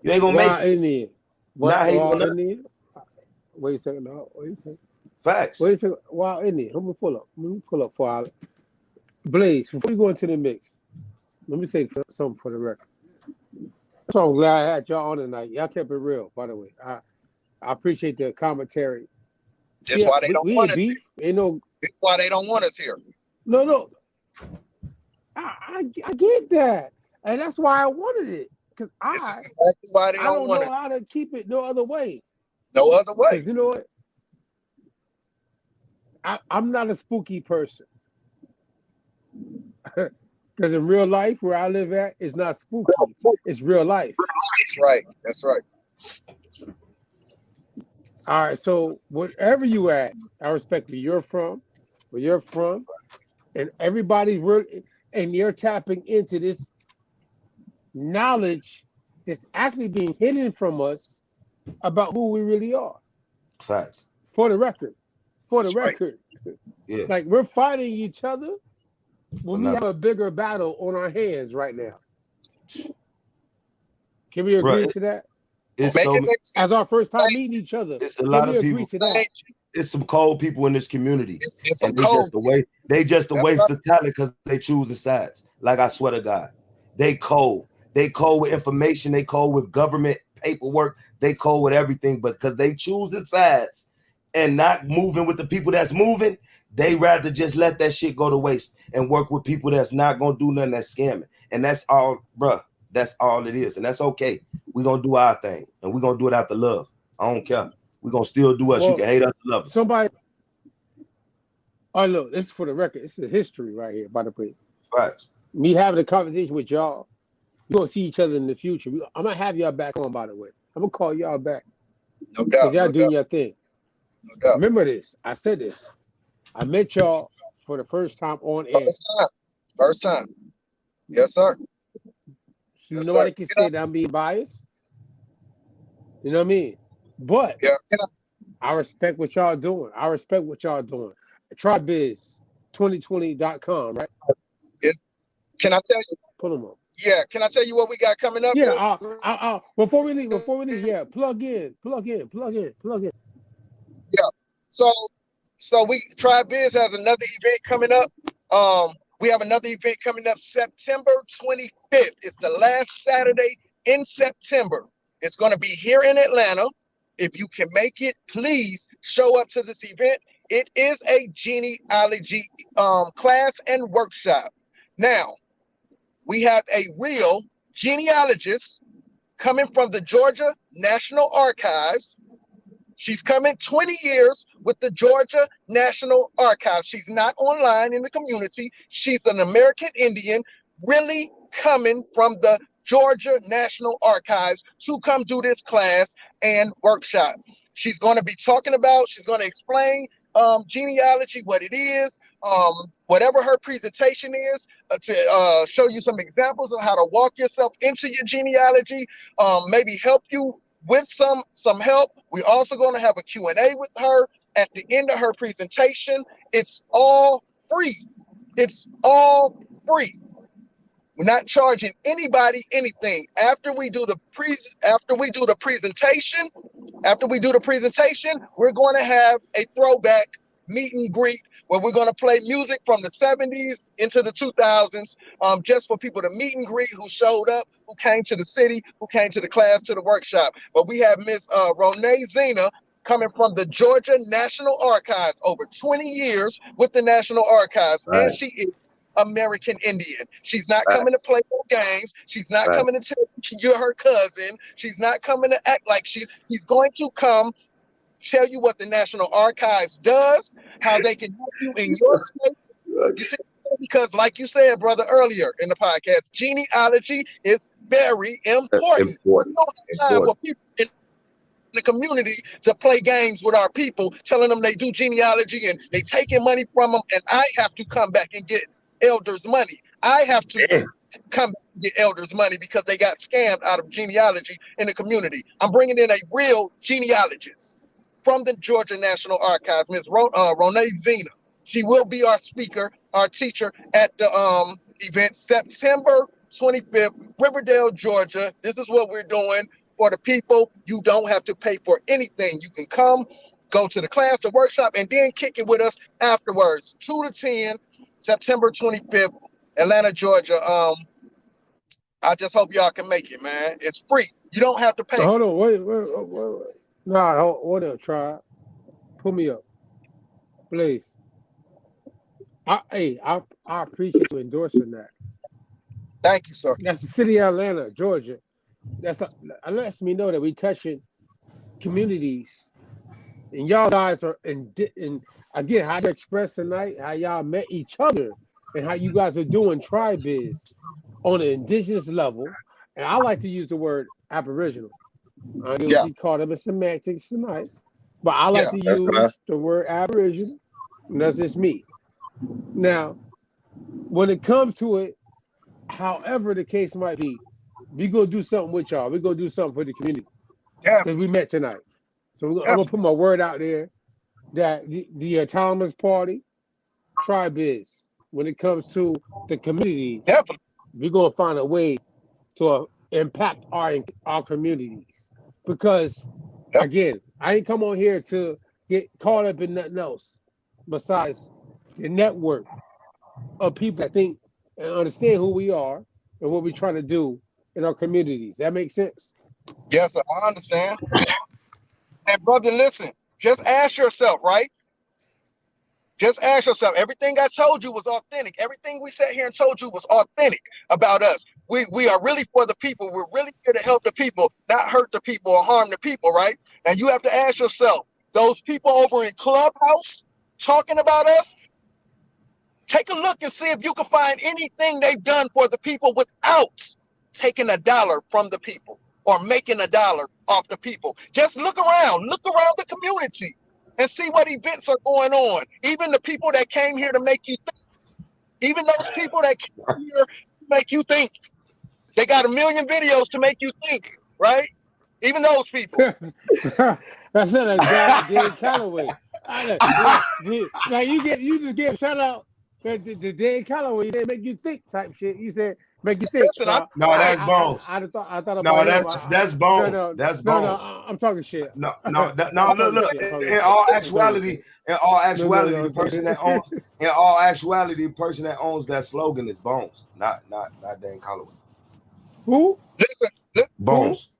You ain't gonna make it. Indian? Not hating on Why us. Indian? Wait a second. No, wait a second. Facts. Wait a second. Wow, isn't it? Let me pull up. Let me pull up for our Blaze. Before we go into the mix, let me say something for the record. So I'm glad I had y'all on tonight. Y'all kept it real, by the way. I appreciate the commentary. That's Yeah, why they don't we want ain't us here. beef. Ain't no, That's why they don't want us here. no. I get that, and that's why I wanted it, because This is exactly why they I don't don't want know us. how to keep it no other way. No other way. Because you know what, I'm not a spooky person. Because in real life, where I live at, it's not spooky. It's real life. That's right. That's right. All right. So wherever you at, I respect where you're from, and everybody's and you're tapping into this knowledge that's actually being hidden from us about who we really are. Facts. For the record, That's right. Yeah. like we're fighting each other when we Nah. have a bigger battle on our hands right now. Can we Bruh, agree to that? it's Make so it many, make As our sense. first time meeting each other, it's a can lot we of agree people. to that? It's some cold people in this community, It's some and they just cold. a waste. They just a That's waste right. of talent because they choosing sides. Like I swear to God, they cold. They cold with information. They cold with government paperwork. They cold with everything. But because they choosing sides and not moving with the people that's moving, they rather just let that shit go to waste and work with people that's not gonna do nothing, that's scamming. And that's all, bruh. That's all it is, and that's okay. We're gonna do our thing, and we're gonna do it out the love. I don't care. We're gonna still do us. You Well, can hate us, love us. somebody. Oh, look, this is for the record. This is history right here, by the way. Facts. Me having a conversation with y'all, we're going to see each other in the future. I'm going to have y'all back on, by the way. I'm going to call y'all back No because doubt. y'all No doing doubt. your thing. No doubt. Remember this. I said this. I met y'all for the first time on air. First time. First time. Yes, sir. So Yes, nobody sir. can say that I'm being biased. You know what I mean? But Yeah. I respect what y'all doing. I respect what y'all doing. TribeBiz2020.com, right? Can I tell you? Put them up. Yeah. Can I tell you what we got coming up Yeah, here? I'll before we leave, yeah, plug in. Yeah. So we TribeBiz has another event coming up. We have another event coming up September 25th. It's the last Saturday in September. It's going to be here in Atlanta. If you can make it, please show up to this event. It is a genealogy class and workshop. Now, we have a real genealogist coming from the Georgia National Archives. She's coming 20 years with the Georgia National Archives. She's not online in the community. She's an American Indian, really coming from the Georgia National Archives to come do this class and workshop. She's going to be talking about, she's going to explain genealogy, what it is, whatever her presentation is, to show you some examples of how to walk yourself into your genealogy, maybe help you with some help. We're also going to have a Q&A with her at the end of her presentation. It's all free. It's all free. We're not charging anybody anything. After we do the presentation, we're going to have a throwback meet and greet where we're going to play music from the 70s into the 2000s, just for people to meet and greet who showed up, who came to the city, who came to the class, to the workshop. But we have Miss Renee Zena coming from the Georgia National Archives, over 20 years with the National Archives, Right. and she is American Indian. She's not Right. coming to play no games. She's not Right. coming to tell you you're her cousin. She's not coming to act like she's going to come tell you what the National Archives does, how they can help you in your state. You see, because like you said, brother, earlier in the podcast, genealogy is very important. We don't have time for people in the community to play games with our people, telling them they do genealogy and they taking money from them, and I have to come back and get elders' money. I have to come back and get elders' money because they got scammed out of genealogy in the community. I'm bringing in a real genealogist from the Georgia National Archives, Ms. Renee Zena. She will be our speaker, our teacher at the event September 25th, Riverdale, Georgia. This is what we're doing for the people. You don't have to pay for anything. You can come go to the class, the workshop, and then kick it with us afterwards. 2 to 10, September 25th, Atlanta, Georgia. I just hope y'all can make it, man. It's free. You don't have to pay. Hold on, wait. Nah, hold up, Tribe. Pull me up, please. I appreciate you endorsing that. Thank you, sir. That's the city of Atlanta, Georgia. That lets me know that we touching communities, and y'all guys are in again how you expressed tonight, how y'all met each other, and how you guys are doing TribeBiz on an indigenous level. And I like to use the word Aboriginal. I know Yeah. we call them semantics tonight, but I like to that's use right. the word Aboriginal. And that's just me. Now, when it comes to it, however the case might be, we go do something with y'all. We go do something for the community. Yeah. Because we met tonight. So I'm gonna put my word out there that the Autonomous Party, TribeBiz, when it comes to the community, Definitely. we're gonna find a way to impact our communities. Because again, I ain't come on here to get caught up in nothing else besides the network of people that think and understand who we are and what we're trying to do in our communities. That makes sense? Yes, sir. I understand. And brother, listen, just ask yourself, right? Just ask yourself, everything I told you was authentic. Everything we sat here and told you was authentic about us. We are really for the people. We're really here to help the people, not hurt the people or harm the people, right? And you have to ask yourself, those people over in Clubhouse talking about us, take a look and see if you can find anything they've done for the people without taking $1 from the people or making $1 off the people. Just look around the community and see what events are going on. Even the people that came here to make you think, even those people that came here to make you think, they got 1 million videos to make you think, right? Even those people. That's it, like Dan Calloway. Now you just gave a shout out to Dan Calloway. They make you think type shit. You said make you think. Listen, No, that's Bones. I thought No, about that's Bones. No, That's Bones. No, I'm talking shit. No. Look. In all actuality, the person that owns that slogan is Bones, not Dan Calloway. Who? Listen, Bones.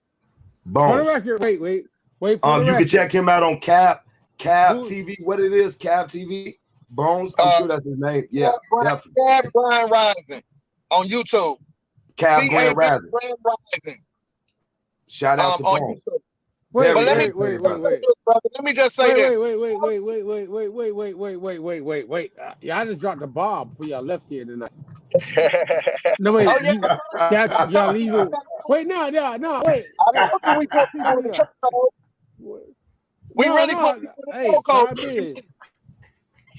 For the record, wait. You can check him out on Cab TV. What it is, Cab TV. Bones. I'm sure that's his name. Yeah. Cab Brian Rising on YouTube. Cab Brian Rising. Shout out to on Bones. YouTube. Wait. Let me just say this. Wait. Y'all just dropped the bomb before y'all left here tonight. No, wait. Y'all leaving. Wait, no, wait. We really put people in the chokehold.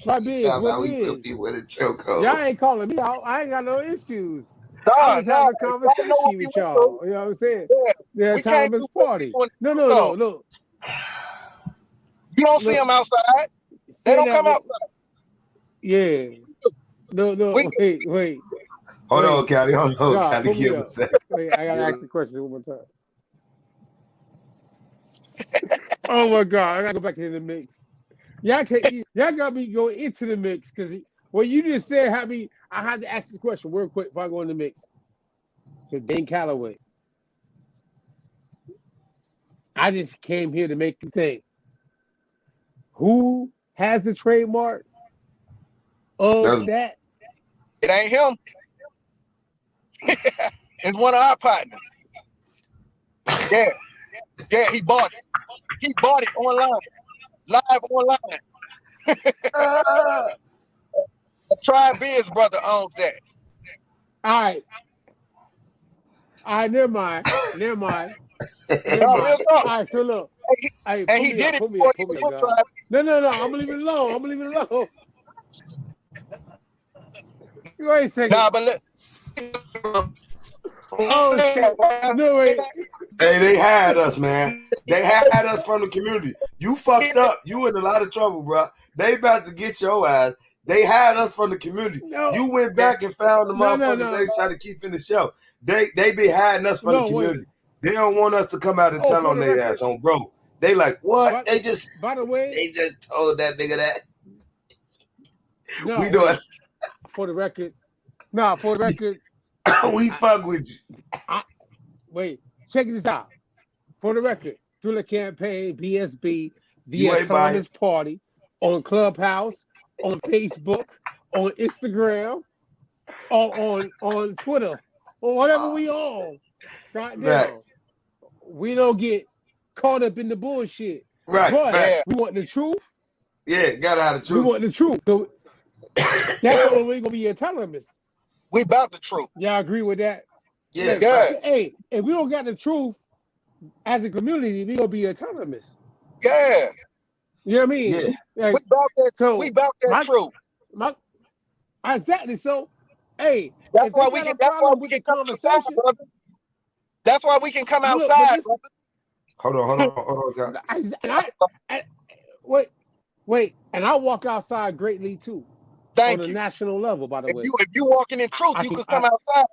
TribeBiz, what it is. Y'all ain't calling me out. I ain't got no issues. I was having a conversation with y'all. You know what I'm saying? The Autonomous Party. No. Look. You don't see them outside. They don't come outside. Yeah. No. Wait. Hold on, Cali. Cali, give us that. Wait, I gotta ask the question one more time. Oh my God, I gotta go back into the mix. Y'all got me go into the mix because what you just said I had to ask this question real quick before I go in the mix. So Dan Calloway, I just came here to make you think. Who has the trademark of that? It ain't him. It's one of our partners. Yeah, he bought it. He bought it online, live online. TribeBiz brother owns that. All right, never mind. All right, so look. And he did it before he was with Tribe. No, I'm leaving it alone. Wait a second. Nah, but look. Oh shit! No wait. Hey, they had us, man. They had us from the community. You fucked up. You in a lot of trouble, bro. They about to get your ass. They had us from the community. No. You went back and found the motherfuckers they try to keep in the show. They be hiding us from the community. Wait. They don't want us to come out and tell on their ass, on bro. They like, what? But, They just told that nigga that. No, We know it. For the record. No, for the record. We fuck with you. Wait, check this out. For the record, through the campaign, BSB, the Autonomous Party, on Clubhouse, on Facebook, on Instagram, on Twitter, or whatever we on. Goddamn. We don't get caught up in the bullshit. Right. But we want the truth. Yeah, gotta have the truth. We want the truth. So that's the only way gonna be autonomous. We about the truth. Y'all agree with that? Yeah. Hey, if we don't got the truth as a community, we gonna be autonomous. Yeah. You know what I mean? Yeah. Like, we about that truth. Exactly. So, hey, that's why we can come outside, brother. That's why we can come outside, brother. Hold on, God. Wait, and I walk outside greatly too. On a national level, by the way. If you walking in truth, you can come outside.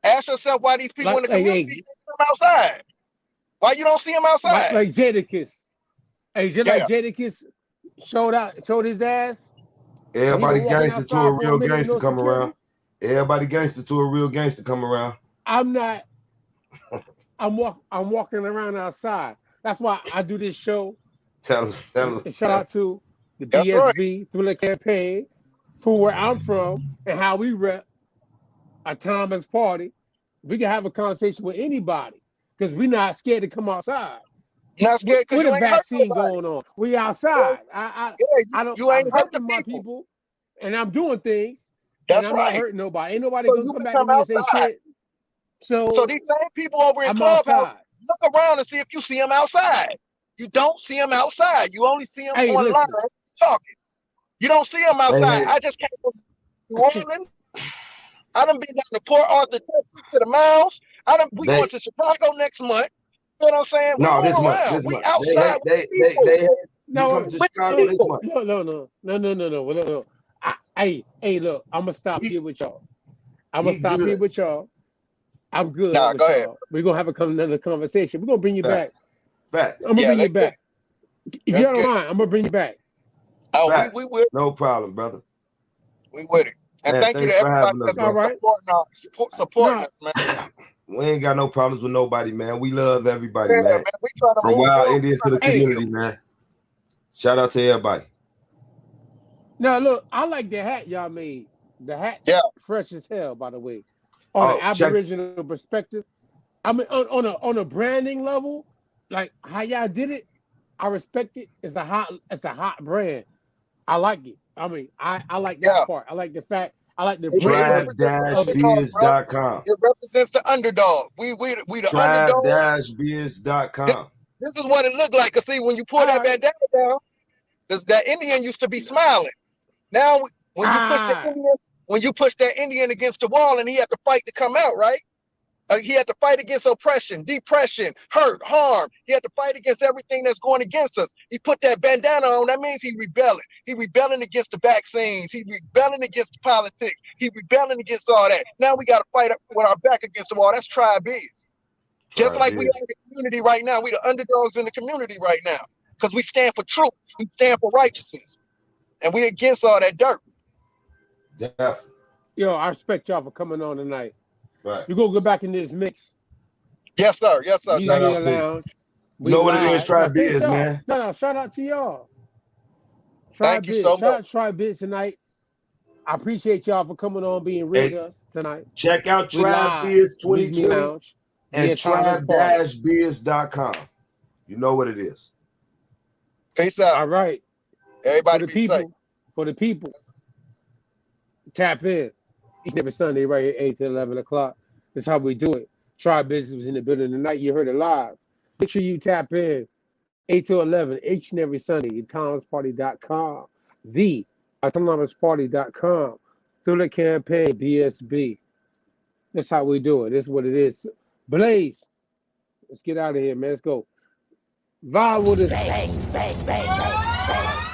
Ask yourself why these people in the community come outside. Why you don't see them outside? Like Jadakiss. Hey, just like Jadakiss showed his ass. Everybody gangster to a real gangster come around. Everybody gangster to a real gangster come around. I'm not. I'm walking around outside. That's why I do this show. Tell them. Shout out to the BSB through the campaign for where I'm from and how we rep Autonomous Party. We can have a conversation with anybody because we're not scared to come outside. Not scared because with a vaccine going on. We outside. You ain't hurting my people, and I'm doing things. That's and I'm right. not hurting nobody. Ain't nobody gonna come back to me and say shit. So these same people over in Clubhouse, look around and see if you see them outside. You don't see them outside. You only see them online talking. You don't see them outside. I just came from New Orleans. I done been down to Port Arthur, Texas, to the Mounds. We going to Chicago next month. You know what I'm saying? No, this month. We outside. Come to Chicago this month. No. Hey, look, I'm gonna stop here with y'all. I'm good. Nah, go ahead. We're gonna have another conversation. We're gonna bring you back. Back. I'm gonna bring you back. If you don't mind, I'm gonna bring you back. Oh, we will. No problem, brother. We with it. And thank you to everybody that's supporting us, man. We ain't got no problems with nobody, man. We love everybody, man. We try to from Wild Indian to the community, man. Shout out to everybody. Now, look, I like the hat y'all made. The hat, fresh as hell, by the way. On an Aboriginal perspective, I mean, on a branding level, like how y'all did it, I respect it. It's a hot brand. I like it. I mean, I like that part. I like the fact. I like the TribeBiz.com. It represents the underdog. We the underdog. TribeBiz.com. This is what it looked like. Cause see, when you pull that bandana down, that Indian used to be smiling. Now, when you push that Indian against the wall, and he had to fight to come out, right? He had to fight against oppression, depression, hurt, harm. He had to fight against everything that's going against us. He put that bandana on. That means he rebelling. He rebelling against the vaccines. He rebelling against the politics. He rebelling against all that. Now we got to fight up with our back against the wall. That's TribeBiz. Just like we are in the community right now. We the underdogs in the community right now because we stand for truth. We stand for righteousness. And we against all that dirt. Definitely. Yo, I respect y'all for coming on tonight. Right. You go back in this mix. Yes, sir. Yes, sir. Lounge. You know what it is, TribeBiz, man. No, shout out to y'all. Thank you so much. Shout out to TribeBiz tonight. I appreciate y'all for coming on, being with us tonight. Check out TribeBiz 2020 and tribe-biz.com. You know what it is. Peace out. All right. Everybody be safe. For the people. Tap in. Each and every Sunday, right here, 8 to 11 o'clock. That's how we do it. TribeBiz was in the building tonight. You heard it live. Make sure you tap in 8 to 11 each and every Sunday. AutonomousParty.com. The AutonomousParty.com. Through the campaign, BSB. That's how we do it. That's what it is. Blaze. Let's get out of here, man. Let's go. Vibe with us. Bang, bang, bang, bang, bang.